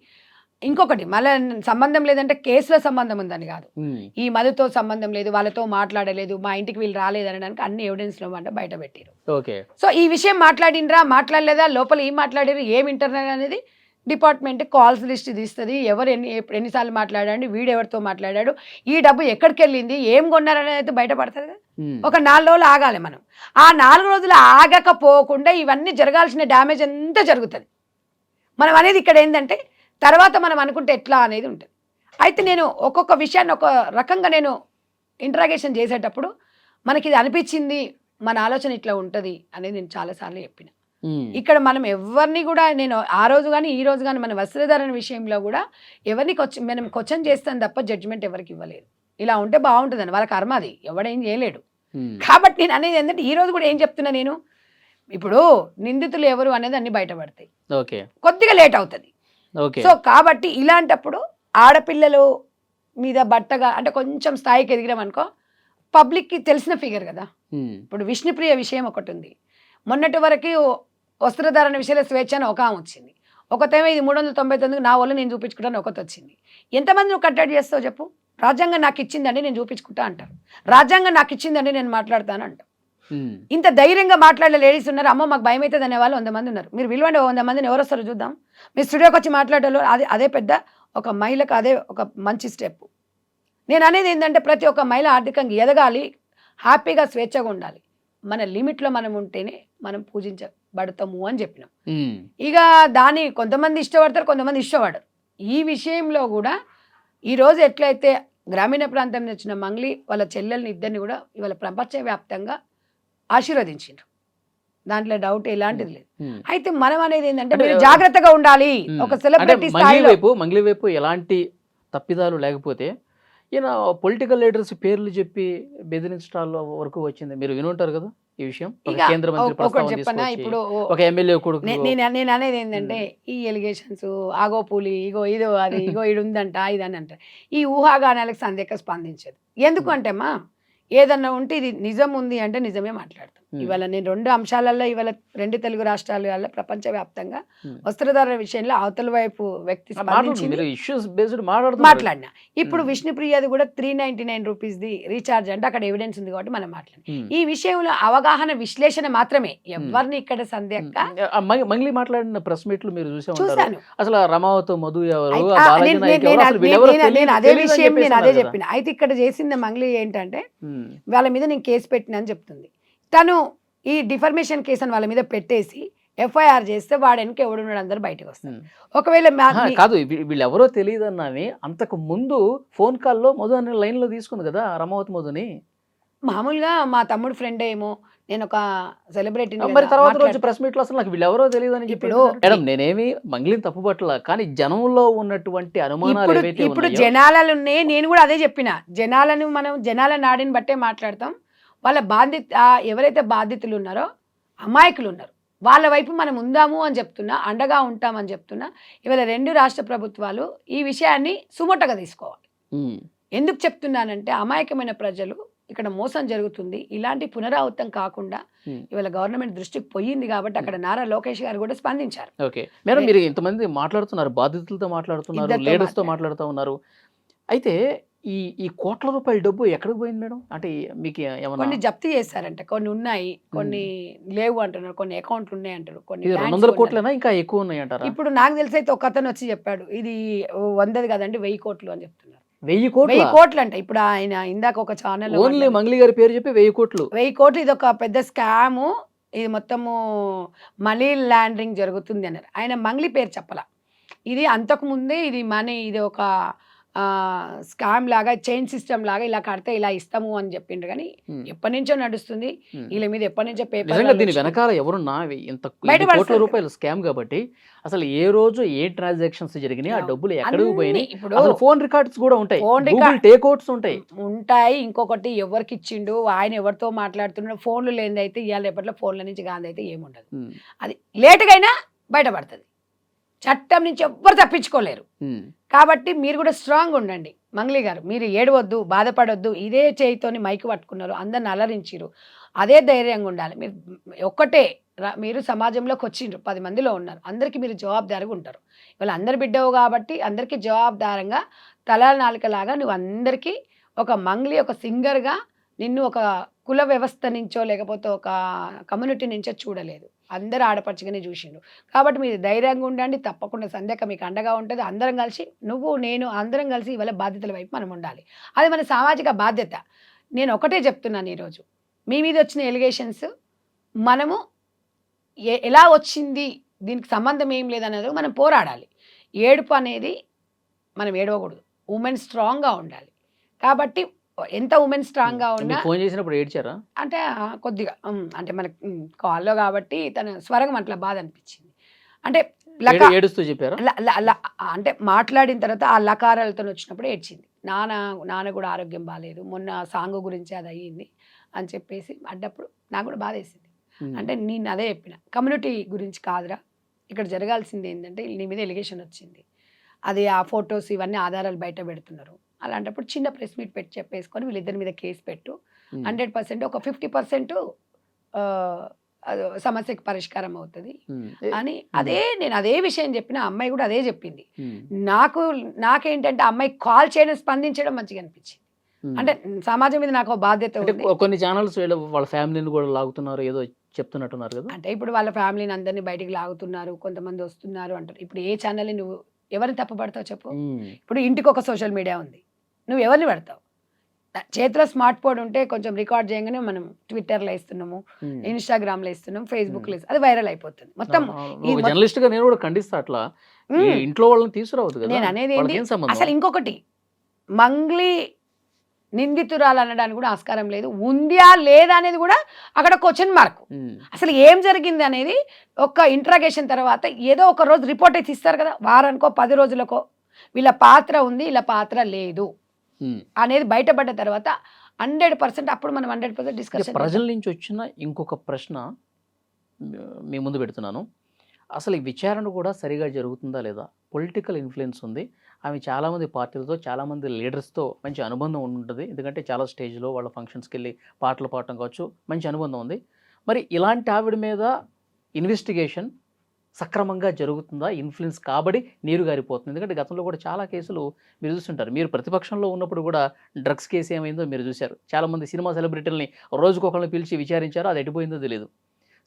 ఇంకొకటి మళ్ళీ సంబంధం లేదంటే కేసులో సంబంధం ఉందని కాదు, ఉమ్, ఈ మధుతో సంబంధం లేదు, వాళ్ళతో మాట్లాడలేదు, మా ఇంటికి వీళ్ళు రాలేదు అనడానికి అన్ని ఎవిడెన్స్లో అంటే బయట పెట్టారు. ఓకే. సో ఈ విషయం మాట్లాడినరా మాట్లాడలేదా, లోపల ఏం మాట్లాడారు, ఏం ఇంటర్నల్ అనేది డిపార్ట్మెంట్ కాల్స్ లిస్ట్ తీస్తుంది, ఎవరు ఎన్నిసార్లు మాట్లాడాడు, వీడు ఎవరితో మాట్లాడాడు, ఈ డబ్బు ఎక్కడికి వెళ్ళింది, ఏం కొన్నారనేది అయితే బయటపడుతుంది కదా. ఉమ్, ఒక 4 రోజులు ఆగాలి మనం. ఆ 4 రోజులు ఆగకపోకుండా ఇవన్నీ జరగాల్సిన డ్యామేజ్ అంతా జరుగుతుంది. మనం అనేది ఇక్కడ ఏంటంటే తర్వాత మనం అనుకుంటే ఎట్లా అనేది ఉంటుంది. అయితే నేను ఒక్కొక్క విషయాన్ని ఒక రకంగా నేను ఇంటరాగేషన్ చేసేటప్పుడు మనకి ఇది అనిపించింది, మన ఆలోచన ఇట్లా ఉంటుంది అనేది నేను చాలాసార్లు చెప్పిన. ఉమ్, ఇక్కడ మనం ఎవరిని కూడా నేను ఆ రోజు కానీ ఈ రోజు కానీ మన వస్త్రధారణ విషయంలో కూడా ఎవరిని మనం క్వశ్చన్ చేస్తాం తప్ప జడ్జిమెంట్ ఎవరికి ఇవ్వలేదు. ఇలా ఉంటే బాగుంటుందని వాళ్ళ కర్మ, అది ఎవడేం చేయలేడు. ఉమ్, కాబట్టి నేను అనేది ఏంటంటే ఈ రోజు కూడా ఏం చెప్తున్నా నేను, ఇప్పుడు నిందితులు ఎవరు అనేది అన్ని బయటపడతాయి, ఓకే, కొద్దిగా లేట్ అవుతుంది. ఓకే. సో కాబట్టి ఇలాంటప్పుడు ఆడపిల్లలు మీద బట్టగా అంటే కొంచెం స్థాయికి ఎదిగినామనుకో, పబ్లిక్కి తెలిసిన ఫిగర్ కదా. ఉమ్, ఇప్పుడు విష్ణుప్రియ విషయం ఒకటి ఉంది, మొన్నటి వరకు వస్త్రధారణ విషయంలో స్వేచ్ఛ అని ఒక ఆమె వచ్చింది, ఒకతేమో ఇది 399 నా వల్ల నేను చూపించుకుంటాను ఒకటి వచ్చింది. ఎంతమంది నువ్వు కట్టడి చేస్తావు చెప్పు? రాజ్యాంగం నాకు ఇచ్చిందండి నేను చూపించుకుంటా అంటారు, రాజ్యాంగం నాకు ఇచ్చిందండి నేను మాట్లాడతాను అంటారు. ఉమ్, ఇంత ధైర్యంగా మాట్లాడే లేడీస్ ఉన్నారు, అమ్మో మాకు భయం అవుతుంది అనే వాళ్ళు 100 మంది ఉన్నారు. మీరు విలువండి 100 మందిని ఎవరు వస్తారో చూద్దాం. మీరు స్టూడియోకి వచ్చి మాట్లాడాలో అదే పెద్ద ఒక మహిళకు అదే ఒక మంచి స్టెప్. నేను అనేది ఏంటంటే ప్రతి ఒక్క మహిళ ఆర్థికంగా ఎదగాలి, హ్యాపీగా స్వేచ్ఛగా ఉండాలి. మన లిమిట్లో మనం ఉంటేనే మనం పూజించబడతాము అని చెప్పినాం. ఉమ్. ఇక దాన్ని కొంతమంది ఇష్టపడతారు, కొంతమంది ఇష్టపడరు. ఈ విషయంలో కూడా ఈరోజు ఎట్లయితే గ్రామీణ ప్రాంతం నుంచి వచ్చిన మంగ్లీ వాళ్ళ చెల్లెల్ని ఇద్దరిని కూడా ఇవాళ ప్రపంచవ్యాప్తంగా ఆశీర్వదించారు. దాంట్లో డౌట్ ఎలాంటిది లేదు. ఉమ్. అయితే మనం అనేది ఏంటంటే అంటే మీరు జాగ్రత్తగా ఉండాలి. ఉమ్. ఒక అంటే సెలబ్రిటీ స్థాయిలో మంగ్లీ వైపు ఎలాంటి తప్పిదాలు లేకపోతే ఈయన పొలిటికల్ లీడర్స్ పేర్లు చెప్పి బెదిరించడాల వరకు వచ్చింది. మీరు వినుంటారు కదా ఈ విషయం. ఒక ఇక కేంద్ర మంత్రి ఒకటి ప్రస్తావన చెప్పనా, తీసుకొచ్చి ఇప్పుడు ఒక ఎమ్మెల్యే కొడుకు నేను అనేది ఏంటంటే ఈ ఎలిగేషన్స్ ఆగో పూలి ఇగో ఇదో అది ఇగో ఇది ఉందంట ఇదని అంటారు. ఈ ఊహాగానాలకు సందేహం స్పందించదు. ఎందుకంటే అమ్మా ఏదన్నా ఉంటే ఇది నిజం ఉంది అంటే నిజమే మాట్లాడతాం. ఇవాళ నేను 2 అంశాలలో ఇవాళ 2 తెలుగు రాష్ట్రాల ప్రపంచవ్యాప్తంగా వస్త్రధారణ విషయంలో అవతల వైపు వ్యక్తి స్పందించింది, మాట్లాడినా. ఇప్పుడు విష్ణుప్రియది కూడా 399 రూపీస్ది రీఛార్జ్ అంటే అక్కడ ఎవిడెన్స్ ఉంది కాబట్టి మనం మాట్లాడినాం. ఈ విషయంలో అవగాహన విశ్లేషణ మాత్రమే, ఎవరిని ఇక్కడ సందేహం. మంగ్లీ మాట్లాడిన ప్రెస్ మీట్లు మీరు చూసాను. అసలు రమావత్ మధు ఎవరు, నేను అదే విషయం నేను అదే చెప్పిన. అయితే ఇక్కడ చేసింది మంగ్లీ ఏంటంటే వాళ్ళ మీద నేను కేసు పెట్టినా అని చెప్తుంది. తను ఈ డిఫర్మేషన్ కేసు అని వాళ్ళ మీద పెట్టేసి ఎఫ్ఐఆర్ చేస్తే వాడనికి ఎవడున్నాడు అందరు బయటకు వస్తారు. ఒకవేళ కాదు వీళ్ళు ఎవరో తెలియదు అన్నాని అంతకు ముందు ఫోన్ కాల్లో మధు అనే లైన్ లో తీసుకుంది కదా రమావత్ మధుని. మామూలుగా మా తమ్ముడు ఫ్రెండ్ ఏమో, నేను ఒక సెలబ్రిటీ. మరి తర్వాత రోజు ప్రెస్ మీట్ లో అసలు నాకు వీళ్ళు ఎవరో తెలియదు అని చెప్పి మేడం నేనేమి మంగ్లీని తప్పుపట్టలా, కానీ జనంలో ఉన్నటువంటి అనుమానాలు ఇప్పుడు జనాలు ఉన్నాయి. నేను కూడా అదే చెప్పిన, జనాలను మనం జనాల నాడిని బట్టే మాట్లాడతాం. వాళ్ళ ఎవరైతే బాధితులు ఉన్నారో అమాయకులు ఉన్నారు వాళ్ళ వైపు మనం ఉందాము అని చెప్తున్నా, అండగా ఉంటామని చెప్తున్నా. ఇవాళ 2 రాష్ట్ర ప్రభుత్వాలు ఈ విషయాన్ని సుమోటగా తీసుకోవాలి. ఎందుకు చెప్తున్నానంటే అమాయకమైన ప్రజలు ఇక్కడ మోసం జరుగుతుంది, ఇలాంటి పునరావృతం కాకుండా ఇవాళ గవర్నమెంట్ దృష్టికి పోయింది కాబట్టి అక్కడ నారా లోకేష్ గారు కూడా స్పందించారు. ఓకే మేడం, మీరు ఇంతమంది మాట్లాడుతున్నారు, బాధితులతో మాట్లాడుతున్నారు, లీడర్స్ తో మాట్లాడుతూ ఉన్నారు. అయితే ఈ కోట్ల రూపాయల డబ్బు ఎక్కడికి పోయింది మేడం? అంటే మీకు కొన్ని జప్తు చేశారంట, కొన్ని ఉన్నాయి, కొన్ని లేవు అంటున్నారు, కొన్ని అకౌంట్లు ఉన్నాయి అంటారు, కొన్ని 200 కోట్లైనా ఇంకా ఎక్కువ ఉన్నాయి అంటారా? ఇప్పుడు నాకు తెలిసి అయితే ఒక అతను వచ్చి చెప్పాడు ఇది 100 కదండి 1000 కోట్లు అని చెప్తున్నారు. 1000 కోట్లు అంట. ఇప్పుడు ఆయన ఇందాక ఒక ఛానల్ ఓన్లీ మంగ్లీ గారి పేరు చెప్పి 1000 కోట్లు. 1000 కోట్లు ఇది ఒక పెద్ద స్కాము, ఇది మొత్తము మనీ లాండరింగ్ జరుగుతుంది అన్నారు. ఆయన మంగ్లీ పేరు చెప్పలా. ఇది అంతకు ముందే ఇది మనీ, ఇది ఒక స్కామ్ లాగా, చైన్ సిస్టమ్ లాగా, ఇలా కడితే ఇలా ఇస్తాము అని చెప్పిండ్రు. కానీ ఎప్పటి నుంచో నడుస్తుంది, వీళ్ళ మీద ఎప్పటి నుంచో పేపర్. దీని వెనకాల ఎవరున్నా ఇంత కోట్ల రూపాయలు స్కామ్ కాబట్టి అసలు ఏ రోజు ఏ ట్రాన్సాక్షన్స్ జరిగినాయి, ఆ డబ్బులు ఎక్కడికి పోయినాయి, ఇప్పుడు ఫోన్ రికార్డ్స్ కూడా ఉంటాయి, టేక్అవుట్స్ ఉంటాయి. ఇంకొకటి ఎవరికి ఇచ్చిండు, ఆయన ఎవరితో మాట్లాడుతున్నాడు, ఫోన్లు లేనిది అయితే ఇవాళ రేపట్లో ఫోన్ల నుంచి గాంధీ అయితే ఏముండదు. అది లేటుగా అయినా బయటపడుతుంది. చట్టం నుంచి ఎవ్వరు తప్పించుకోలేరు. కాబట్టి మీరు కూడా స్ట్రాంగ్ ఉండండి. మంగ్లీ గారు మీరు ఏడవద్దు, బాధపడొద్దు. ఇదే చేయితోని మైకి పట్టుకున్నారు, అందరిని అలరించారు, అదే ధైర్యంగా ఉండాలి. మీరు ఒక్కటే, మీరు సమాజంలోకి వచ్చిండ్రు, 10 మందిలో ఉన్నారు, అందరికీ మీరు జవాబుదారిగా ఉంటారు. ఇవాళ అందరి బిడ్డవు కాబట్టి అందరికీ జవాబుదారంగా తల నాలుకలాగా నువ్వు అందరికీ ఒక మంగ్లీ ఒక సింగర్గా నిన్ను ఒక కుల వ్యవస్థ నుంచో లేకపోతే ఒక కమ్యూనిటీ నుంచో చూడలేదు, అందరు ఆడపడుచుగానే చూసిండు. కాబట్టి మీరు ధైర్యంగా ఉండండి. తప్పకుండా సంధ్యక మీకు అండగా ఉంటుంది. అందరం కలిసి, నువ్వు నేను అందరం కలిసి ఇవాళ బాధ్యతల వైపు మనం ఉండాలి. అది మన సామాజిక బాధ్యత. నేను ఒకటే చెప్తున్నాను, ఈరోజు మీ మీద వచ్చిన ఎలిగేషన్స్ మనము ఎలా వచ్చింది, దీనికి సంబంధం ఏం లేదనేది మనం పోరాడాలి. ఏడుపు అనేది మనం ఏడవకూడదు, ఉమెన్ స్ట్రాంగ్గా ఉండాలి. కాబట్టి ఎంత ఉమెన్ స్ట్రాంగ్ గా ఉన్నా, ఫోన్ చేసినప్పుడు ఏడ్చారా? అంటే కొద్దిగా అంటే మనకి కాల్లో కాబట్టి తన స్వరం అట్లా బాధ అనిపించింది. అంటే ఏడుస్తూ చెప్పారా? అంటే మాట్లాడిన తర్వాత ఆ లకారాలతో వచ్చినప్పుడు ఏడ్చింది. నాన్న కూడా ఆరోగ్యం బాగాలేదు, మొన్న సాంగ్ గురించి అది అయ్యింది అని చెప్పేసి అడ్డప్పుడు నాకు కూడా బాధ వేసింది. అంటే నేను అదే చెప్పిన, కమ్యూనిటీ గురించి కాదురా, ఇక్కడ జరగాల్సింది ఏంటంటే నీ మీద ఎలిగేషన్ వచ్చింది, అది ఆ ఫొటోస్ ఇవన్నీ ఆధారాలు బయట పెడుతున్నారు. అలాంటప్పుడు చిన్న ప్రెస్ మీట్ పెట్టి చెప్పేసుకొని వీళ్ళిద్దరి మీద కేసు పెట్టు, 100% ఒక 50% సమస్యకి పరిష్కారం అవుతుంది అని నేను అదే విషయం చెప్పిన. అమ్మాయి కూడా అదే చెప్పింది. నాకేంటంటే అమ్మాయి కాల్ చేయడం, స్పందించడం మంచిగా అనిపించింది. అంటే సమాజం మీద నాకు బాధ్యత ఉంది. కొన్ని ఛానల్స్ వాళ్ళ ఫ్యామిలీని కూడా లాగుతున్నారు ఏదో చెప్తున్నట్టున్నారు కదా. అంటే ఇప్పుడు వాళ్ళ ఫ్యామిలీని అందరినీ బయటికి లాగుతున్నారు, కొంతమంది వస్తున్నారు అంటారు. ఇప్పుడు ఏ ఛానల్ నువ్వు ఎవరిని తప్పుపడతావు చెప్పు? ఇప్పుడు ఇంటికి ఒక సోషల్ మీడియా ఉంది, నువ్వు ఎవరిని పెడతావు? చేతిలో స్మార్ట్ ఫోన్ ఉంటే కొంచెం రికార్డ్ చేయగానే మనం ట్విట్టర్లో ఇస్తున్నాము, ఇన్స్టాగ్రామ్లో ఇస్తున్నాము, ఫేస్బుక్లో ఇస్తున్నాం, అది వైరల్ అయిపోతుంది మొత్తం. జర్నలిస్ట్ గా నేను కూడా ఖండిస్తా అట్లా. ఈ ఇంట్లో వాళ్ళని తీసుకురావద్దు కదా. నేను అనేది వాళ్ళకి ఏంటి ఏం సంబంధం? అసలు ఇంకొకటి, మంగ్లీ నిందితురాలు అనడానికి కూడా ఆస్కారం లేదు, ఉందా లేదా అనేది కూడా అక్కడ క్వశ్చన్ మార్క్. అసలు ఏం జరిగింది అనేది ఒక ఇంట్రాగేషన్ తర్వాత ఏదో ఒక రోజు రిపోర్ట్ అయితే ఇస్తారు కదా, వారానికో 10 రోజులకో వీళ్ళ పాత్ర ఉంది, వీళ్ళ పాత్ర లేదు అనేది బయటపడ్డ తర్వాత 100% అప్పుడు మనం 100% డిస్కషన్. ప్రజల నుంచి వచ్చిన ఇంకొక ప్రశ్న మీ ముందు పెడుతున్నాను. అసలు ఈ విచారణ కూడా సరిగా జరుగుతుందా లేదా? పొలిటికల్ ఇన్ఫ్లుయెన్స్ ఉంది. ఆమె చాలామంది పార్టీలతో, చాలామంది లీడర్స్తో మంచి అనుబంధం ఉంటుంది. ఎందుకంటే చాలా స్టేజ్లో వాళ్ళ ఫంక్షన్స్కి వెళ్ళి పాటలు పాడటం కావచ్చు, మంచి అనుబంధం ఉంది. మరి ఇలాంటి ఆవిడ మీద ఇన్వెస్టిగేషన్ సక్రమంగా జరుగుతుందా? ఇన్ఫ్లుయెన్స్ కాబట్టి నీరు గారిపోతుంది. ఎందుకంటే గతంలో కూడా చాలా కేసులు మీరు చూస్తుంటారు. మీరు ప్రతిపక్షంలో ఉన్నప్పుడు కూడా డ్రగ్స్ కేసు ఏమైందో మీరు చూశారు. చాలామంది సినిమా సెలబ్రిటీలని రోజుకొకరిని పిలిచి విచారించారు, అది ఎడిపోయిందో తెలియదు.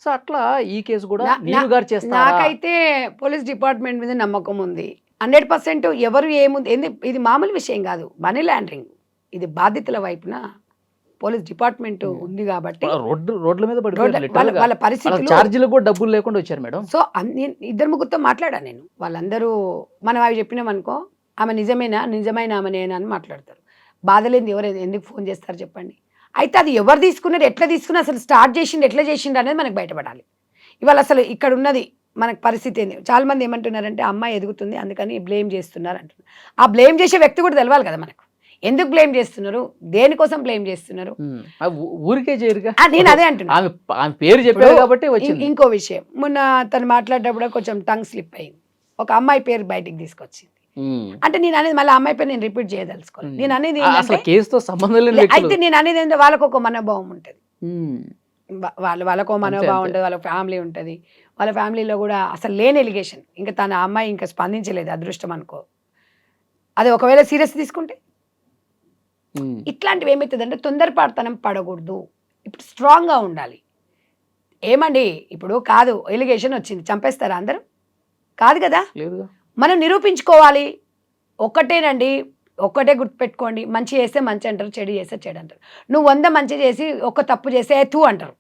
సో అట్లా ఈ కేసు కూడా నీరు గారు చేస్తారు. నాకైతే పోలీస్ డిపార్ట్మెంట్ మీద నమ్మకం ఉంది 100%. ఎవరు ఏముంది, ఇది మామూలు విషయం కాదు, మనీ లాండరింగ్. ఇది బాధితుల వైపున పోలీస్ డిపార్ట్మెంట్ ఉంది కాబట్టి రోడ్ల మీద వాళ్ళ పరిస్థితులు, ఛార్జీలు కూడా డబ్బులు లేకుండా వచ్చారు మేడం. సో 2-3 మాట్లాడాను నేను. వాళ్ళందరూ మనం అవి చెప్పినాం అనుకో, ఆమె నిజమైన ఆమెనేనా అని మాట్లాడతారు. బాధలేంది ఎవరు ఎందుకు ఫోన్ చేస్తారు చెప్పండి. అయితే అది ఎవరు తీసుకున్నారు, ఎట్లా తీసుకున్నారు, అసలు స్టార్ట్ చేసిండు, ఎట్లా చేసిండు అనేది మనకు బయటపడాలి. ఇవాళ అసలు ఇక్కడ ఉన్నది మనకు పరిస్థితి ఏంది? చాలా మంది ఏమంటున్నారంటే అమ్మాయి ఎదుగుతుంది అందుకని బ్లేమ్ చేస్తున్నారు అంటున్నారు. ఆ బ్లేమ్ చేసే వ్యక్తి కూడా తెలవాలి కదా మనకు. ఎందుకు బ్లేమ్ చేస్తున్నారు, దేనికోసం బ్లేమ్ చేస్తున్నారు? ఊరికే చేయరుగా. నేను అదే అంటున్నా, పేరు చెప్పారు కాబట్టి వచ్చింది. ఇంకో విషయం, మొన్న తను మాట్లాడేటప్పుడు కొంచెం టంగ్ స్లిప్ అయింది, ఒక అమ్మాయి పేరు బయటికి తీసుకొచ్చింది. అంటే నేను అనేది మళ్ళీ అమ్మాయి పేరు నేను రిపీట్ చేయదలుచుకోవాలి. నేను అనేది కేసుతో సంబంధం లేదు. అయితే నేను అనేది ఏంటంటే వాళ్ళకు ఒక మనోభావం ఉంటుంది, వాళ్ళకు మనోభావం ఉంటుంది, వాళ్ళ ఫ్యామిలీ ఉంటుంది. వాళ్ళ ఫ్యామిలీలో కూడా అసలు లేని ఎలిగేషన్, ఇంకా తన అమ్మాయి ఇంకా స్పందించలేదు, అదృష్టం అనుకో. అది ఒకవేళ సీరియస్ తీసుకుంటే ఇట్లాంటివి ఏమవుతుందంటే తొందరపాటుతనం పడకూడదు. ఇప్పుడు స్ట్రాంగ్గా ఉండాలి. ఏమండి ఇప్పుడు కాదు, ఎలిగేషన్ వచ్చింది, చంపేస్తారా అందరూ? కాదు కదా, మనం నిరూపించుకోవాలి. ఒక్కటేనండి, ఒక్కటే గుర్తుపెట్టుకోండి, మంచి చేస్తే మంచి అంటారు, చెడు చేస్తే చెడు అంటారు. నువ్వు 100 మంచి చేసి ఒక్క తప్పు చేస్తే తూ అంటారు.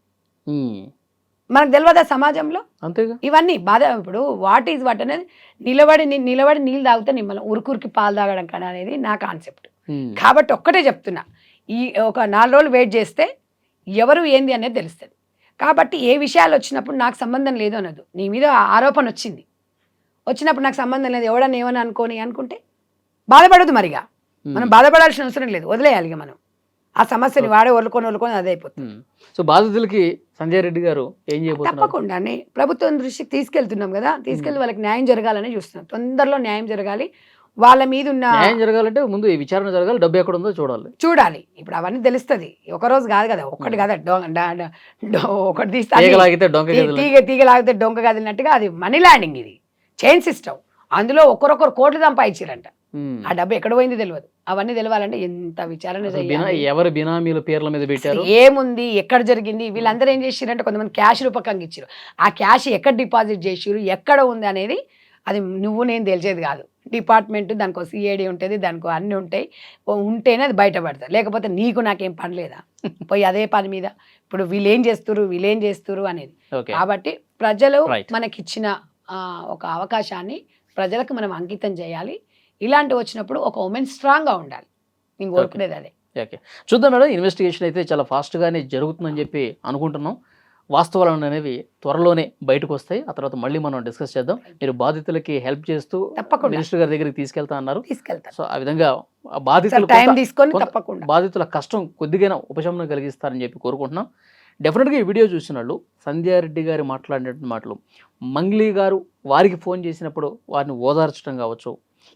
మనకు తెలియదా సమాజంలో? అంతేగా ఇవన్నీ బాధ. ఇప్పుడు వాట్ ఈజ్ వాట్ అనేది నిలబడి నీళ్ళు తాగితే నిమ్మలం, ఉరుకురికి పాలు తాగడం కన్నా అనేది నా కాన్సెప్ట్. కాబట్టి ఒక్కటే చెప్తున్నా, ఈ ఒక 4 రోజులు వెయిట్ చేస్తే ఎవరు ఏంది అనేది తెలుస్తుంది. కాబట్టి ఏ విషయాలు వచ్చినప్పుడు నాకు సంబంధం లేదు అనదు. నీ మీద ఆరోపణ వచ్చినప్పుడు నాకు సంబంధం లేదు, ఎవడన్నా ఏమని అనుకుంటే బాధపడదు. మరిగా మనం బాధపడాల్సిన అవసరం లేదు, వదిలేయాలి మనం ఆ సమస్యని. వాడే వదులుకొని అదే అయిపోతుంది. సో బాధితులకి సంజయ్ రెడ్డి గారు ఏం చేయబోతున్నారు? తప్పకుండానే ప్రభుత్వం దృష్టికి తీసుకెళ్తున్నాం కదా, తీసుకెళ్లి వాళ్ళకి న్యాయం జరగాలని చూస్తున్నాం. తొందరలో న్యాయం జరగాలి. వాళ్ళ మీద ఉన్న న్యాయం జరగాలంటే ముందు ఈ విచారణ జరగాలి, డబ్బు ఎక్కడ ఉందో చూడాలి. ఇప్పుడు అవన్నీ తెలుస్తుంది, ఒక రోజు కాదు కదా, ఒక్కటి కదా. ఒకటి తీస్తే తీగ లాగితే డొంక కదిలినట్టుగా అది మనీ ల్యాండింగ్, ఇది చైన్ సిస్టమ్. అందులో ఒకరొకరు కోట్లు సంపాదించారంట, ఆ డబ్బు ఎక్కడ పోయింది తెలియదు. అవన్నీ తెలియాలంటే ఎంత విచారణ చేయాలి, ఎవరు బినామీల పేర్ల మీద పెట్టారు, ఏముంది, ఎక్కడ జరిగింది. వీళ్ళందరూ ఏం చేసిరంటే కొంతమంది క్యాష్ రూపకంగా ఇచ్చారు. ఆ క్యాష్ ఎక్కడ డిపాజిట్ చేసిరు, ఎక్కడ ఉంది అనేది అది నువ్వు నేను తెలిసేది కాదు. డిపార్ట్మెంట్ దానికి సిఐడి ఉంటుంది, దానికి అన్నీ ఉంటాయి. ఉంటేనే అది బయటపడతారు, లేకపోతే నీకు నాకేం పని లేదా పోయి అదే పని మీద ఇప్పుడు వీళ్ళేం చేస్తురు అనేది. కాబట్టి ప్రజలు మనకిచ్చిన ఒక అవకాశాన్ని ప్రజలకు మనం అంకితం చేయాలి. ఇలాంటివి వచ్చినప్పుడు ఒక ఉమెన్ స్ట్రాంగ్గా ఉండాలి. నేను కోరుకునేది అదే. ఓకే, చూద్దాం మేడం. ఇన్వెస్టిగేషన్ అయితే చాలా ఫాస్ట్గానే జరుగుతుందని చెప్పి అనుకుంటున్నాం. వాస్తవాలు అనేవి త్వరలోనే బయటకు వస్తాయి. ఆ తర్వాత మళ్ళీ మనం డిస్కస్ చేద్దాం. మీరు బాధితులకి హెల్ప్ చేస్తూ మినిస్టర్ గారి దగ్గరికి తీసుకెళ్తా అన్నారు. సో ఆ విధంగా బాధితుల కష్టం కొద్దిగా ఉపశమనం కలిగిస్తారని చెప్పి కోరుకుంటున్నాం. డెఫినెట్గా ఈ వీడియో చూసిన వాళ్ళు సంధ్యా రెడ్డి గారు మాట్లాడినటువంటి మాటలు, మంగ్లీ గారు వారికి ఫోన్ చేసినప్పుడు వారిని ఓదార్చడం కావచ్చు,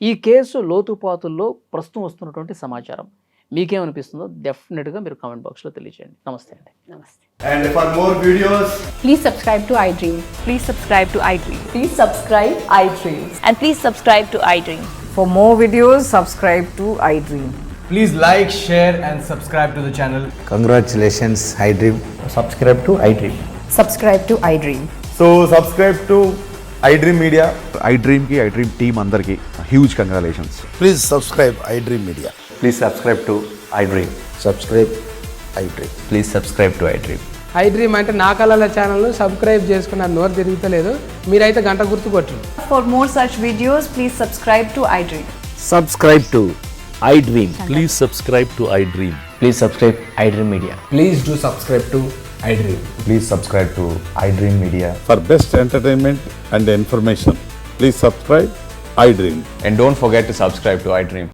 ఈ కేసు లోతుపాతుల్లో ప్రస్తుతం వస్తున్నటువంటి సమాచారం మీకేమనిపిస్తుందో డెఫినెట్గా మీరు కామెంట్ బాక్స్లో తెలియజేయండి. నమస్తే అండి. నమస్తే. And for more videos, please subscribe to iDream. Please subscribe to iDream. Please subscribe iDream. And please subscribe to iDream. For more videos, subscribe to iDream. please like, share and subscribe to the channel. Congratulations, iDream. Subscribe to iDream. Subscribe to iDream. So subscribe to iDream Media. iDream ki iDream team andarki huge congratulations. Please subscribe iDream Media. Please subscribe to iDream. Subscribe iDream. Please subscribe to iDream. I dream అంటే నా కళల ఛానల్ను subscribe చేసుకున్న నోరు తిరుగుతలేదు, మీరైతే గంట గుర్తు కొట్టు. For more such videos, please subscribe to iDream. Subscribe to iDream. Please subscribe to iDream. Please subscribe iDream Media. Please do subscribe to iDream. Please subscribe to iDream Media. For best entertainment and information, please subscribe iDream. And don't forget to subscribe to iDream.